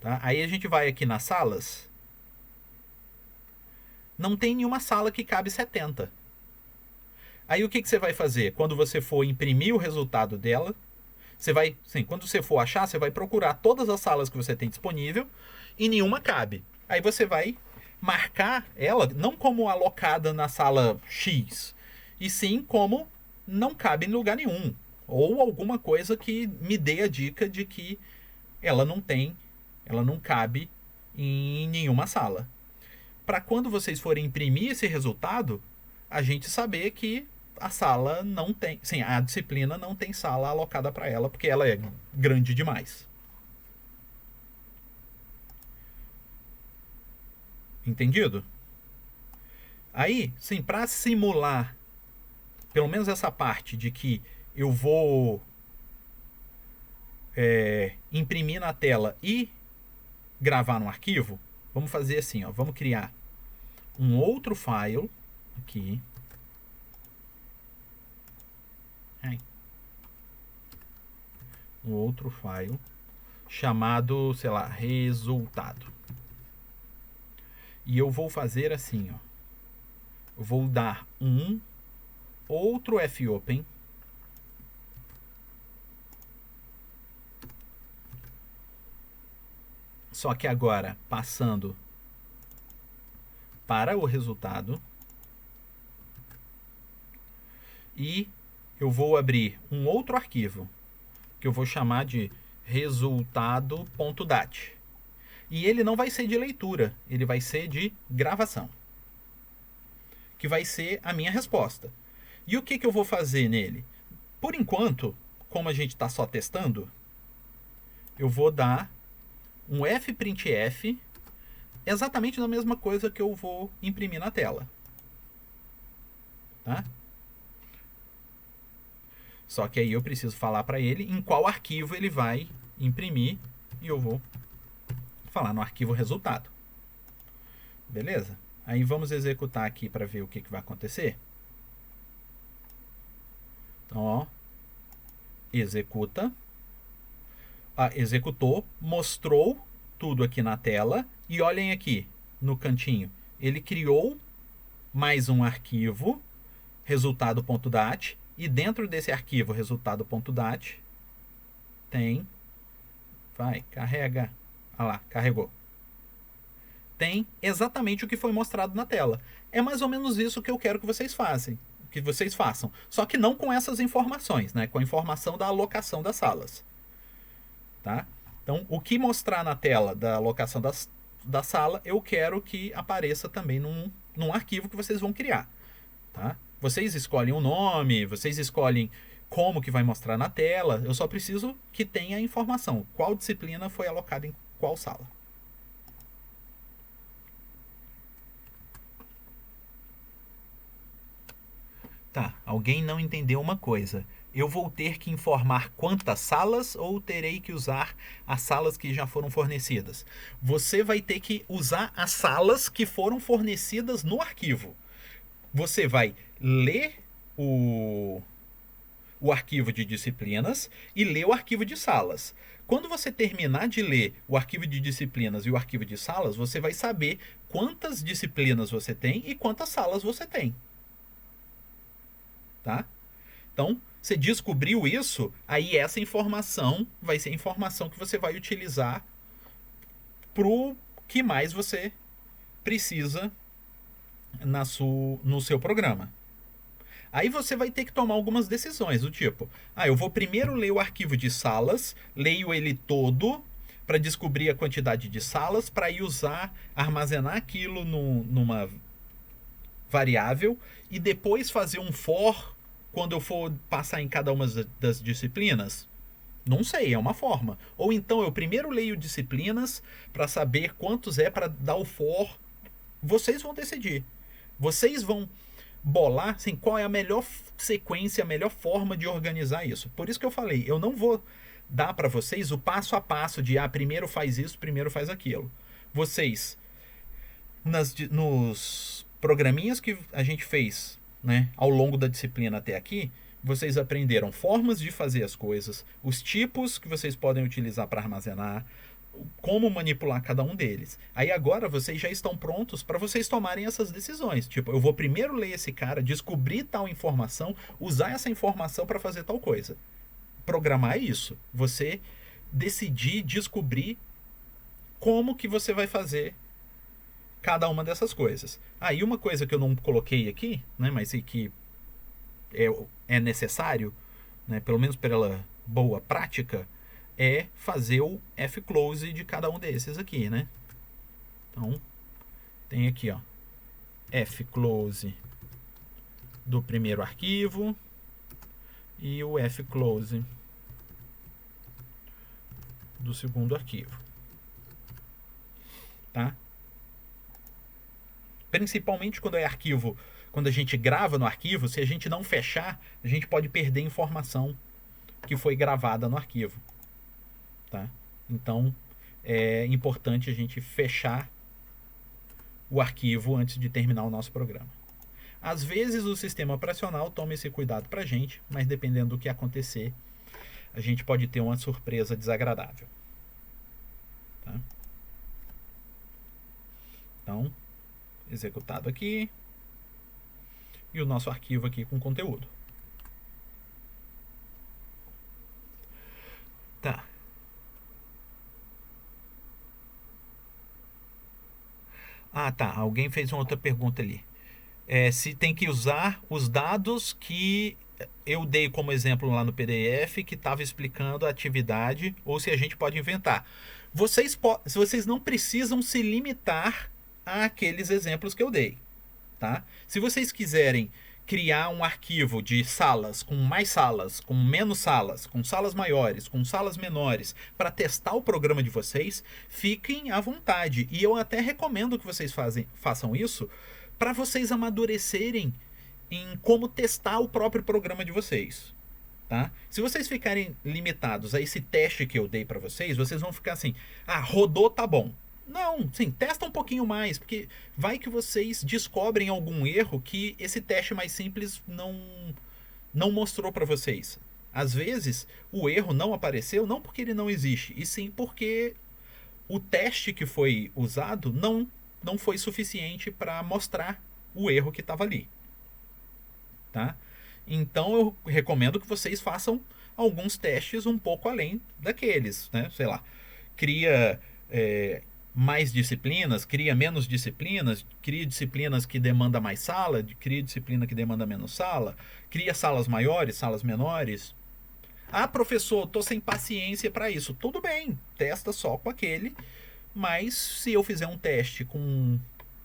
Tá? Aí a gente vai aqui nas salas. Não tem nenhuma sala que cabe 70. Aí o que você vai fazer? Quando você for imprimir o resultado dela, você vai, sim, quando você for achar, você vai procurar todas as salas que você tem disponível e nenhuma cabe. Aí você vai marcar ela não como alocada na sala X, e sim como não cabe em lugar nenhum. Ou alguma coisa que me dê a dica de que ela não cabe em nenhuma sala. Para quando vocês forem imprimir esse resultado, a gente saber que a sala não tem, sim, a disciplina não tem sala alocada para ela, porque ela é grande demais. Entendido? Aí, sim, para simular pelo menos essa parte de que eu vou imprimir na tela e gravar no arquivo, vamos fazer assim, ó, vamos criar um outro file aqui. Um outro file chamado, sei lá, resultado. E eu vou fazer assim, ó. Eu vou dar um outro fopen só que agora passando para o resultado, e eu vou abrir um outro arquivo que eu vou chamar de resultado.dat. E ele não vai ser de leitura, ele vai ser de gravação, que vai ser a minha resposta. E o que eu vou fazer nele? Por enquanto, como a gente está só testando, eu vou dar um fprintf exatamente na mesma coisa que eu vou imprimir na tela. Tá? Só que aí eu preciso falar para ele em qual arquivo ele vai imprimir, e eu vou falar no arquivo resultado. Beleza? Aí vamos executar aqui para ver o que vai acontecer. Então, ó, executa. Executou, mostrou tudo aqui na tela, e olhem aqui no cantinho. Ele criou mais um arquivo, resultado.dat, e dentro desse arquivo resultado.dat tem, carrega, lá, carregou. Tem exatamente o que foi mostrado na tela. É mais ou menos isso que eu quero que vocês façam. Só que não com essas informações, né? Com a informação da alocação das salas. Tá? Então, o que mostrar na tela da alocação da sala, eu quero que apareça também num arquivo que vocês vão criar. Tá? Vocês escolhem o nome, vocês escolhem como que vai mostrar na tela. Eu só preciso que tenha a informação. Qual disciplina foi alocada em qual sala. Tá, alguém não entendeu uma coisa. Eu vou ter que informar quantas salas ou terei que usar as salas que já foram fornecidas? Você vai ter que usar as salas que foram fornecidas no arquivo. Você vai ler o arquivo de disciplinas e ler o arquivo de salas. Quando você terminar de ler o arquivo de disciplinas e o arquivo de salas, você vai saber quantas disciplinas você tem e quantas salas você tem. Tá? Então, você descobriu isso, aí essa informação vai ser a informação que você vai utilizar pro que mais você precisa no seu programa. Aí você vai ter que tomar algumas decisões, do tipo, eu vou primeiro ler o arquivo de salas, leio ele todo para descobrir a quantidade de salas, para ir armazenar aquilo numa variável e depois fazer um for quando eu for passar em cada uma das disciplinas. Não sei, é uma forma. Ou então eu primeiro leio disciplinas para saber quantos para dar o for. Vocês vão decidir. Vocês vão bolar assim, qual é a melhor sequência, a melhor forma de organizar isso. Por isso que eu falei, eu não vou dar para vocês o passo a passo de primeiro faz isso, primeiro faz aquilo. Vocês, nos programinhas que a gente fez, né, ao longo da disciplina até aqui, vocês aprenderam formas de fazer as coisas, os tipos que vocês podem utilizar para armazenar, como manipular cada um deles. Aí agora vocês já estão prontos para vocês tomarem essas decisões. Tipo, eu vou primeiro ler esse cara, descobrir tal informação, usar essa informação para fazer tal coisa. Programar é isso. Você decidir, descobrir como que você vai fazer cada uma dessas coisas. E uma coisa que eu não coloquei aqui, né, mas que é necessário, né, pelo menos pela boa prática, é fazer o fclose de cada um desses aqui, né? Então, tem aqui, ó, fclose do primeiro arquivo e o fclose do segundo arquivo. Tá? Principalmente quando é arquivo, quando a gente grava no arquivo, se a gente não fechar, a gente pode perder informação que foi gravada no arquivo. Tá? Então, é importante a gente fechar o arquivo antes de terminar o nosso programa. Às vezes o sistema operacional toma esse cuidado pra gente, mas dependendo do que acontecer, a gente pode ter uma surpresa desagradável. Tá? Então, executado aqui. E o nosso arquivo aqui com conteúdo. Tá. Tá. Alguém fez uma outra pergunta ali. Se tem que usar os dados que eu dei como exemplo lá no PDF, que estava explicando a atividade, ou se a gente pode inventar. Vocês não precisam se limitar àqueles exemplos que eu dei. Tá? Se vocês quiserem criar um arquivo de salas, com mais salas, com menos salas, com salas maiores, com salas menores, para testar o programa de vocês, fiquem à vontade. E eu até recomendo que vocês façam isso para vocês amadurecerem em como testar o próprio programa de vocês. Tá? Se vocês ficarem limitados a esse teste que eu dei para vocês, vocês vão ficar assim, rodou, tá bom. Não, sim, testa um pouquinho mais, porque vai que vocês descobrem algum erro que esse teste mais simples não mostrou para vocês. Às vezes, o erro não apareceu não porque ele não existe, e sim porque o teste que foi usado não foi suficiente para mostrar o erro que estava ali. Tá? Então, eu recomendo que vocês façam alguns testes um pouco além daqueles, né? Sei lá, cria mais disciplinas, cria menos disciplinas, cria disciplinas que demandam mais sala, cria disciplina que demanda menos sala, cria salas maiores, salas menores. Professor, tô sem paciência para isso. Tudo bem, testa só com aquele, Mas se eu fizer um teste com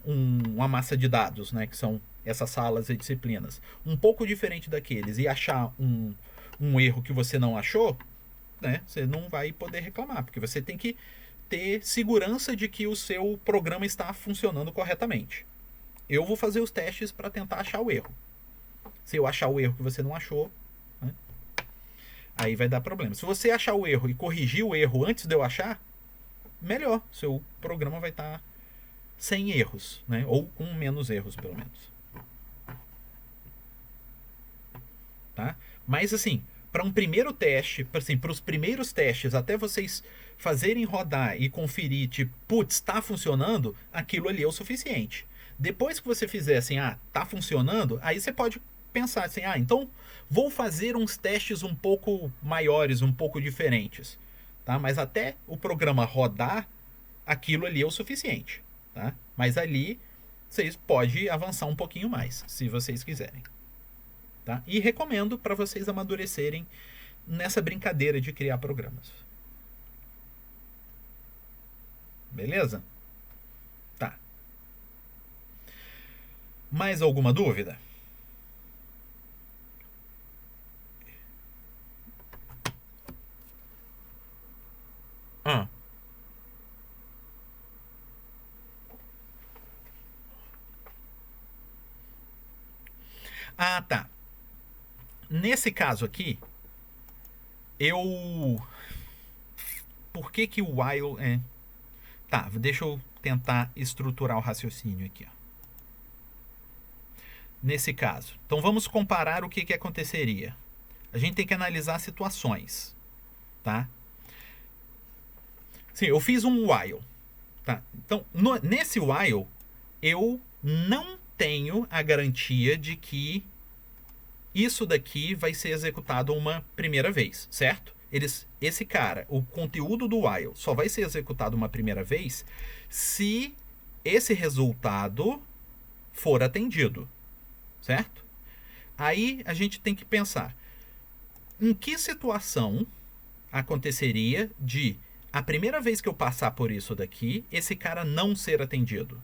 uma massa de dados, né, que são essas salas e disciplinas, um pouco diferente daqueles, e achar um erro que você não achou, né, você não vai poder reclamar, porque você tem que ter segurança de que o seu programa está funcionando corretamente. Eu vou fazer os testes para tentar achar o erro. Se eu achar o erro que você não achou, né, aí vai dar problema. Se você achar o erro e corrigir o erro antes de eu achar, melhor. Seu programa vai estar sem erros, né? Ou com menos erros, pelo menos. Tá? Mas assim, para um primeiro teste, assim, para os primeiros testes, até vocês fazerem rodar e conferir, tipo, putz, está funcionando, aquilo ali é o suficiente. Depois que você fizer assim, tá funcionando, aí você pode pensar assim, então vou fazer uns testes um pouco maiores, um pouco diferentes. Tá? Mas até o programa rodar, aquilo ali é o suficiente. Tá? Mas ali vocês podem avançar um pouquinho mais, se vocês quiserem. Tá? E recomendo para vocês amadurecerem nessa brincadeira de criar programas. Beleza? Tá. Mais alguma dúvida? Tá. Nesse caso aqui, por que o while é... Tá, deixa eu tentar estruturar o raciocínio aqui. Ó. Nesse caso. Então vamos comparar o que aconteceria. A gente tem que analisar situações. Tá? Sim, eu fiz um while. Tá? Então, nesse while, eu não tenho a garantia de que isso daqui vai ser executado uma primeira vez, certo? Esse cara, o conteúdo do while só vai ser executado uma primeira vez se esse resultado for atendido, certo? Aí a gente tem que pensar em que situação aconteceria de a primeira vez que eu passar por isso daqui, esse cara não ser atendido.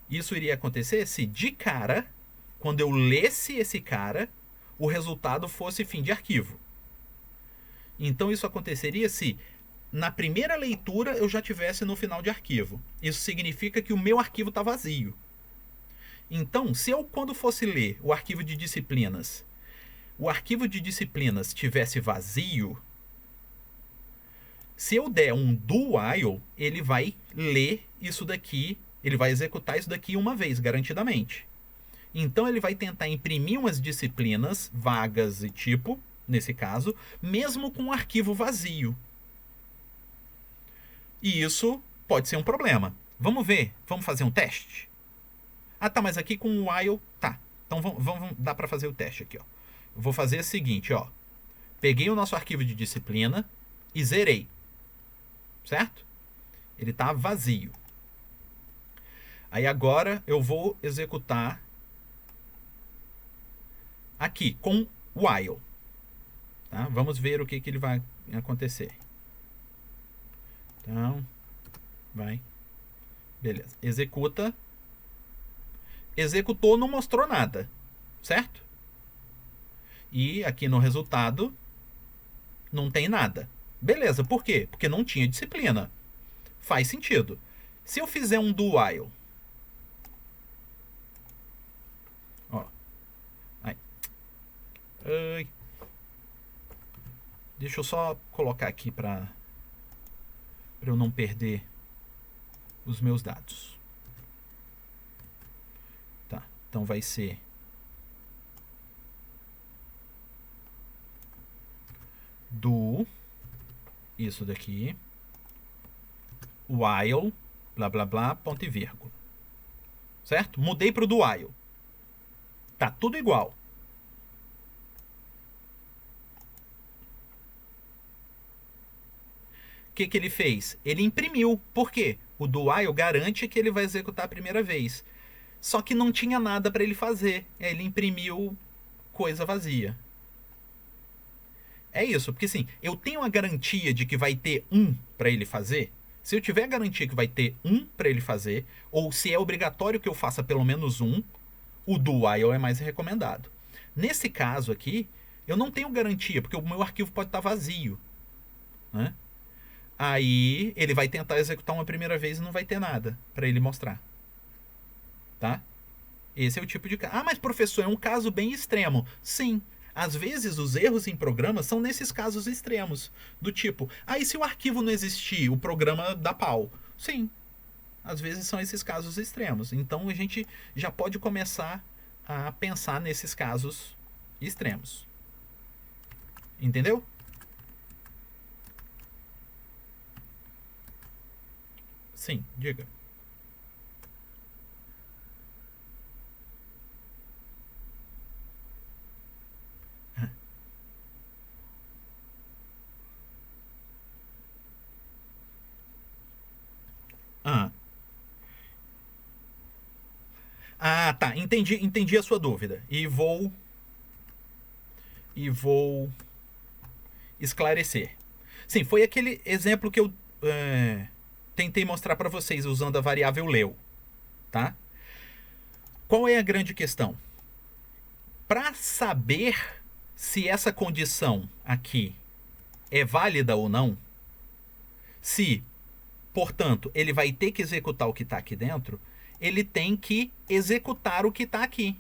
Isso iria acontecer se de cara, quando eu lesse esse cara, o resultado fosse fim de arquivo. Então isso aconteceria se na primeira leitura eu já tivesse no final de arquivo. Isso significa que o meu arquivo está vazio. Então, se eu quando fosse ler o arquivo de disciplinas tivesse vazio, se eu der um do while, ele vai ler isso daqui, ele vai executar isso daqui uma vez, garantidamente. Então ele vai tentar imprimir umas disciplinas vagas e tipo, nesse caso, mesmo com um arquivo vazio. E isso pode ser um problema. Vamos ver, vamos fazer um teste? Tá, mas aqui com o while, tá. Então vamos dá para fazer o teste aqui, ó. Eu vou fazer o seguinte, ó. Peguei o nosso arquivo de disciplina e zerei. Certo? Ele tá vazio. Aí agora eu vou executar aqui com while. Tá? Vamos ver o que ele vai acontecer. Então, vai. Beleza. Executa. Executou, não mostrou nada. Certo? E aqui no resultado não tem nada. Beleza, por quê? Porque não tinha disciplina. Faz sentido. Se eu fizer um do while, ó. Ai. Deixa eu só colocar aqui para eu não perder os meus dados. Tá, então vai ser do isso daqui while blá blá blá ponto e vírgula, certo? Mudei para o do while, tá tudo igual. O que ele fez? Ele imprimiu. Por quê? O do while garante que ele vai executar a primeira vez. Só que não tinha nada para ele fazer. Ele imprimiu coisa vazia. É isso, porque assim, eu tenho a garantia de que vai ter para ele fazer. Se eu tiver garantia que vai ter um para ele fazer, ou se é obrigatório que eu faça pelo menos um, o do while é mais recomendado. Nesse caso aqui, eu não tenho garantia, porque o meu arquivo pode estar vazio, né? Aí ele vai tentar executar uma primeira vez e não vai ter nada para ele mostrar. Tá? Esse é o tipo de caso. Ah, mas professor, é um caso bem extremo. Sim. Às vezes os erros em programas são nesses casos extremos. Do tipo, e se o arquivo não existir, o programa dá pau? Sim. Às vezes são esses casos extremos. Então a gente já pode começar a pensar nesses casos extremos. Entendeu? Sim, diga. Ah, tá. Entendi a sua dúvida. E vou esclarecer. Sim, foi aquele exemplo que eu tentei mostrar para vocês usando a variável leu, tá? Qual é a grande questão? Para saber se essa condição aqui é válida ou não, se, portanto, ele vai ter que executar o que está aqui dentro, ele tem que executar o que está aqui.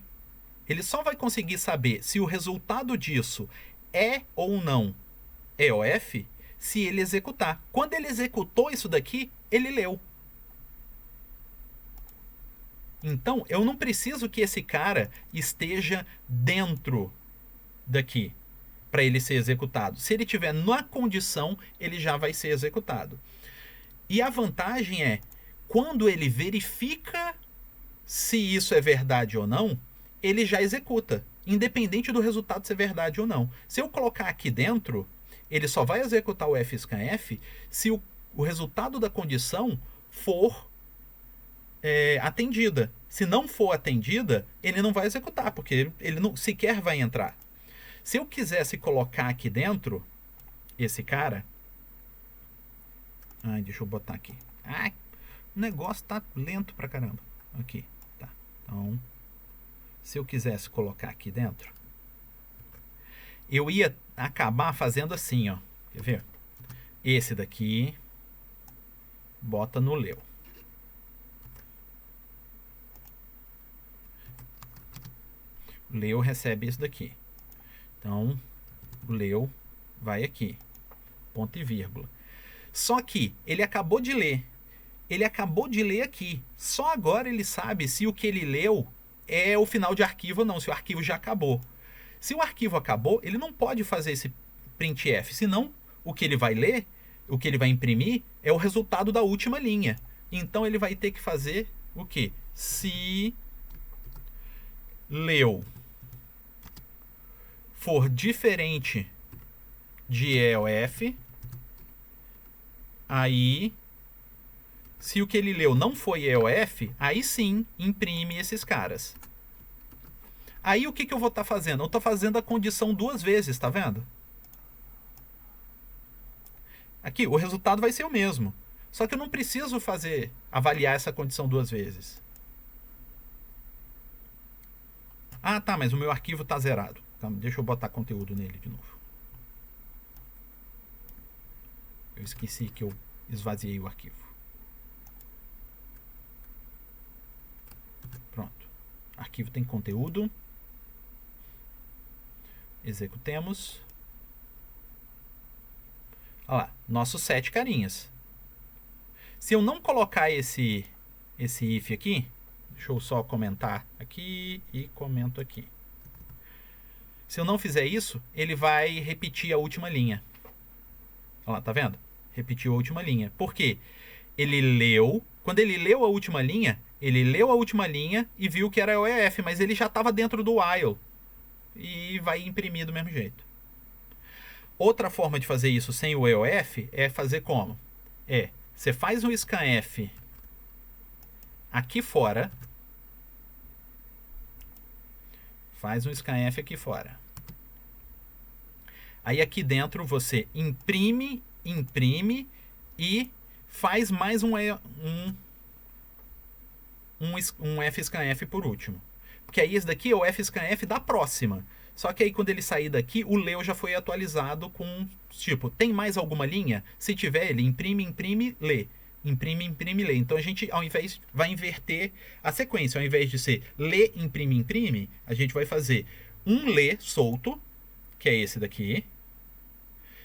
Ele só vai conseguir saber se o resultado disso é ou não EOF se ele executar. Quando ele executou isso daqui, ele leu. Então, eu não preciso que esse cara esteja dentro daqui para ele ser executado. Se ele estiver na condição, ele já vai ser executado. E a vantagem é, quando ele verifica se isso é verdade ou não, ele já executa, independente do resultado ser verdade ou não. Se eu colocar aqui dentro, ele só vai executar o fscanf se o resultado da condição for atendida. Se não for atendida, ele não vai executar, porque ele não sequer vai entrar. Se eu quisesse colocar aqui dentro esse cara... deixa eu botar aqui. O negócio tá lento pra caramba. Aqui, tá. Então, se eu quisesse colocar aqui dentro, eu ia acabar fazendo assim, ó. Quer ver? Esse daqui bota no leu. O leu recebe isso daqui. Então, o leu vai aqui. Ponto e vírgula. Só que ele acabou de ler. Ele acabou de ler aqui. Só agora ele sabe se o que ele leu é o final de arquivo ou não, se o arquivo já acabou. Se o arquivo acabou, ele não pode fazer esse printf, senão o que ele vai ler, o que ele vai imprimir, é o resultado da última linha. Então ele vai ter que fazer o quê? Se leu for diferente de EOF, aí, se o que ele leu não foi EOF, aí sim imprime esses caras. Aí o que eu vou estar fazendo? Eu estou fazendo a condição duas vezes, tá vendo? Aqui, o resultado vai ser o mesmo. Só que eu não preciso avaliar essa condição duas vezes. Tá, mas o meu arquivo está zerado. Então, deixa eu botar conteúdo nele de novo. Eu esqueci que eu esvaziei o arquivo. Pronto. Arquivo tem conteúdo. Executemos. Olha lá, nossos 7 carinhas. Se eu não colocar esse if aqui, deixa eu só comentar aqui e comento aqui. Se eu não fizer isso, ele vai repetir a última linha. Olha lá, tá vendo? Repetiu a última linha. Por quê? Ele leu. Quando ele leu a última linha, ele leu a última linha e viu que era o EF, mas ele já estava dentro do while. E vai imprimir do mesmo jeito. Outra forma de fazer isso sem o EOF é fazer como? Você faz um scanf aqui fora. Faz um scanf aqui fora. Aí aqui dentro você imprime e faz mais um fscanf por último. Porque aí esse daqui é o fscanf da próxima. Só que aí quando ele sair daqui, o leu já foi atualizado com, tipo, tem mais alguma linha? Se tiver, ele imprime, lê. Imprime, lê. Então a gente, ao invés, vai inverter a sequência. Ao invés de ser lê, imprime, a gente vai fazer um lê solto, que é esse daqui.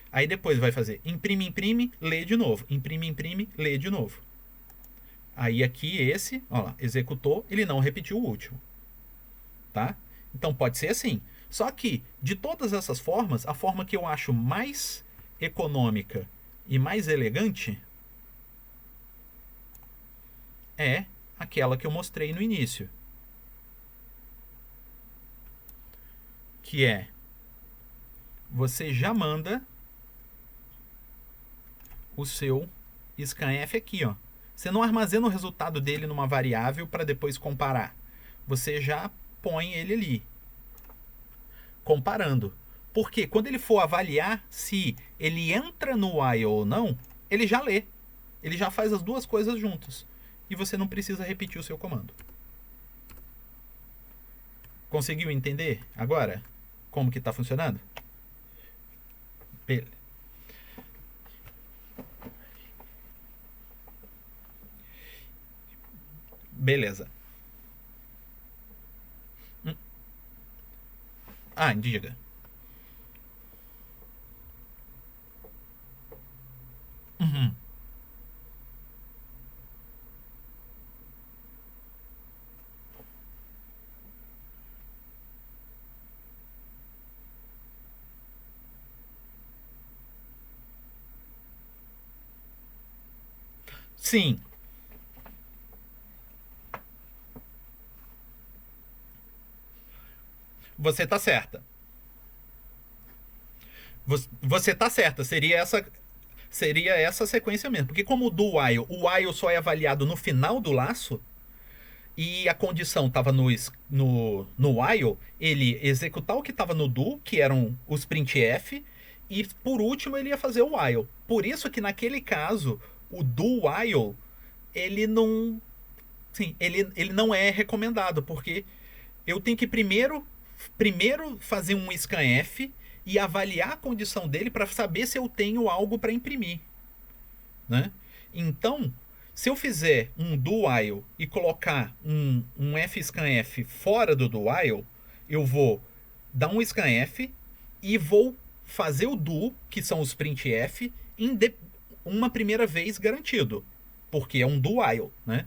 Aí depois vai fazer imprime, lê de novo. Imprime, lê de novo. Aí aqui esse, ó lá, executou, ele não repetiu o último. Tá? Então pode ser assim. Só que, de todas essas formas, a forma que eu acho mais econômica e mais elegante é aquela que eu mostrei no início. Que é, você já manda o seu scanf aqui, ó. Você não armazena o resultado dele numa variável para depois comparar. Você já põe ele ali, comparando. Porque quando ele for avaliar se ele entra no while ou não, ele já lê. Ele já faz as duas coisas juntas. E você não precisa repetir o seu comando. Conseguiu entender agora como que está funcionando? Beleza. Ah, diga. Uhum. Sim. Você tá certa. Você tá certa. Seria essa sequência mesmo. Porque como o while só é avaliado no final do laço, e a condição estava no while, ele executar o que estava no do, que eram os printf, e por último ele ia fazer o while. Por isso que naquele caso, o do while, ele não... Sim, ele não é recomendado, porque eu tenho que primeiro fazer um scanf e avaliar a condição dele para saber se eu tenho algo para imprimir, né? Então, se eu fizer um do while e colocar um fscanf fora do while, eu vou dar um scanf e vou fazer o do, que são os printf, uma primeira vez garantido, porque é um do while, né?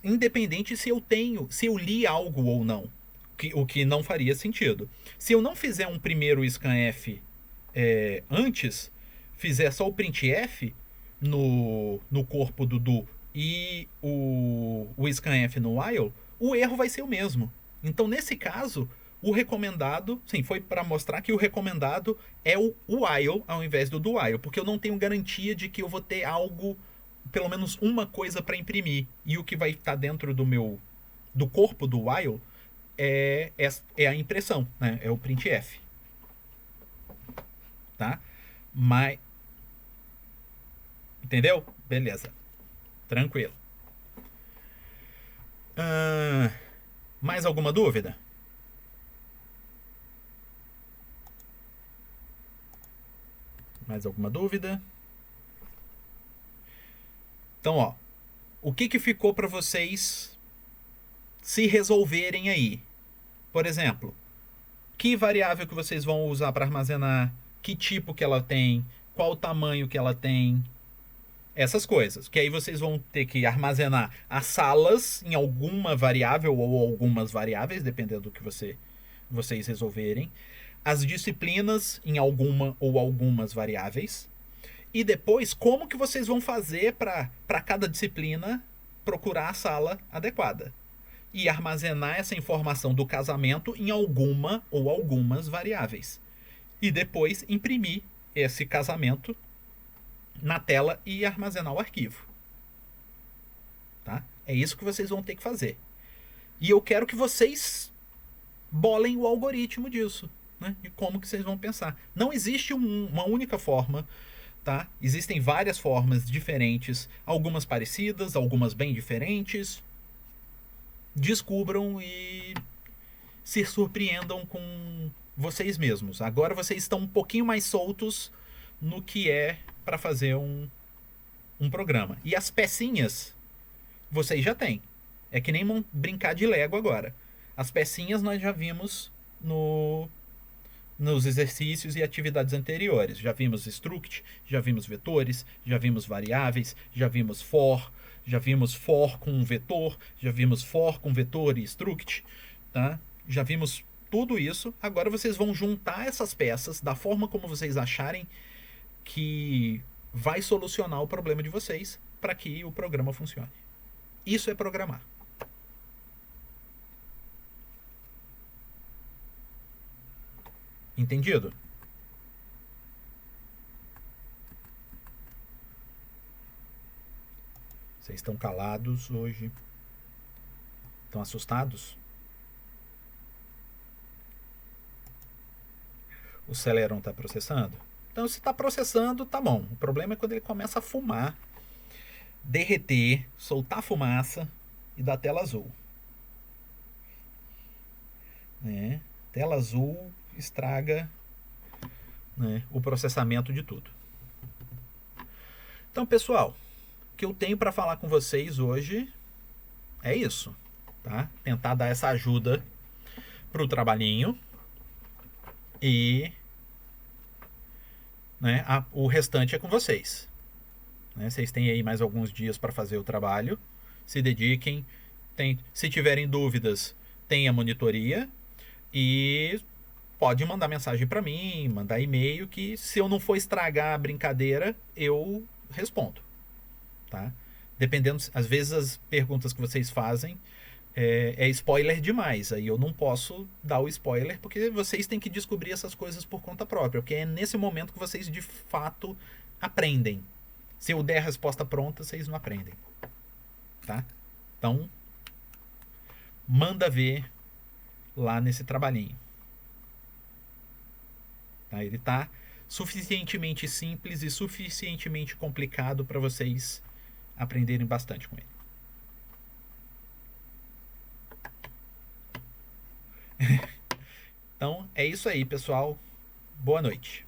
Independente se eu li algo ou não, o que não faria sentido. Se eu não fizer um primeiro scanf antes, fizer só o printf no corpo do do e o scanf no while, o erro vai ser o mesmo. Então, nesse caso, o recomendado, sim, foi para mostrar que o recomendado é o while ao invés do while, porque eu não tenho garantia de que eu vou ter algo, pelo menos uma coisa para imprimir, e o que vai estar dentro do corpo do while é a impressão, né? É o printf, tá? Mas entendeu? Beleza, tranquilo. Mais alguma dúvida? Mais alguma dúvida? Então, ó, o que ficou para vocês se resolverem aí? Por exemplo, que variável que vocês vão usar para armazenar, que tipo que ela tem, qual o tamanho que ela tem, essas coisas. Que aí vocês vão ter que armazenar as salas em alguma variável ou algumas variáveis, dependendo do que vocês resolverem. As disciplinas em alguma ou algumas variáveis. E depois, como que vocês vão fazer para cada disciplina procurar a sala adequada. E armazenar essa informação do casamento em alguma ou algumas variáveis. E depois imprimir esse casamento na tela e armazenar o arquivo. Tá? É isso que vocês vão ter que fazer. E eu quero que vocês bolem o algoritmo disso, né? De como que vocês vão pensar. Não existe uma única forma. tá? Existem várias formas diferentes, algumas parecidas, algumas bem diferentes. Descubram e se surpreendam com vocês mesmos. Agora vocês estão um pouquinho mais soltos no que é para fazer um programa. E as pecinhas vocês já têm. É que nem brincar de Lego agora. As pecinhas nós já vimos nos exercícios e atividades anteriores. Já vimos struct, já vimos vetores, já vimos variáveis, já vimos for, já vimos for com vetor, já vimos for com vetor e struct, tá? Já vimos tudo isso. Agora vocês vão juntar essas peças da forma como vocês acharem que vai solucionar o problema de vocês para que o programa funcione. Isso é programar. Entendido? Vocês estão calados hoje? Estão assustados? O Celeron está processando? Então, se está processando, tá bom. O problema é quando ele começa a fumar, derreter, soltar fumaça e dar tela azul. Né? Tela azul estraga, né, o processamento de tudo. Então, pessoal, o que eu tenho para falar com vocês hoje é isso, tá? Tentar dar essa ajuda pro trabalhinho e, né, o restante é com vocês. Né? Vocês têm aí mais alguns dias para fazer o trabalho. Se dediquem. Se tiverem dúvidas, tem a monitoria e pode mandar mensagem para mim, mandar e-mail, que se eu não for estragar a brincadeira, eu respondo, tá? Dependendo, às vezes as perguntas que vocês fazem é spoiler demais, aí eu não posso dar o spoiler, porque vocês têm que descobrir essas coisas por conta própria, porque é nesse momento que vocês de fato aprendem. Se eu der a resposta pronta, vocês não aprendem, tá? Então, manda ver lá nesse trabalhinho. Tá? Ele tá suficientemente simples e suficientemente complicado para vocês aprenderem bastante com ele. Então, é isso aí, pessoal. Boa noite.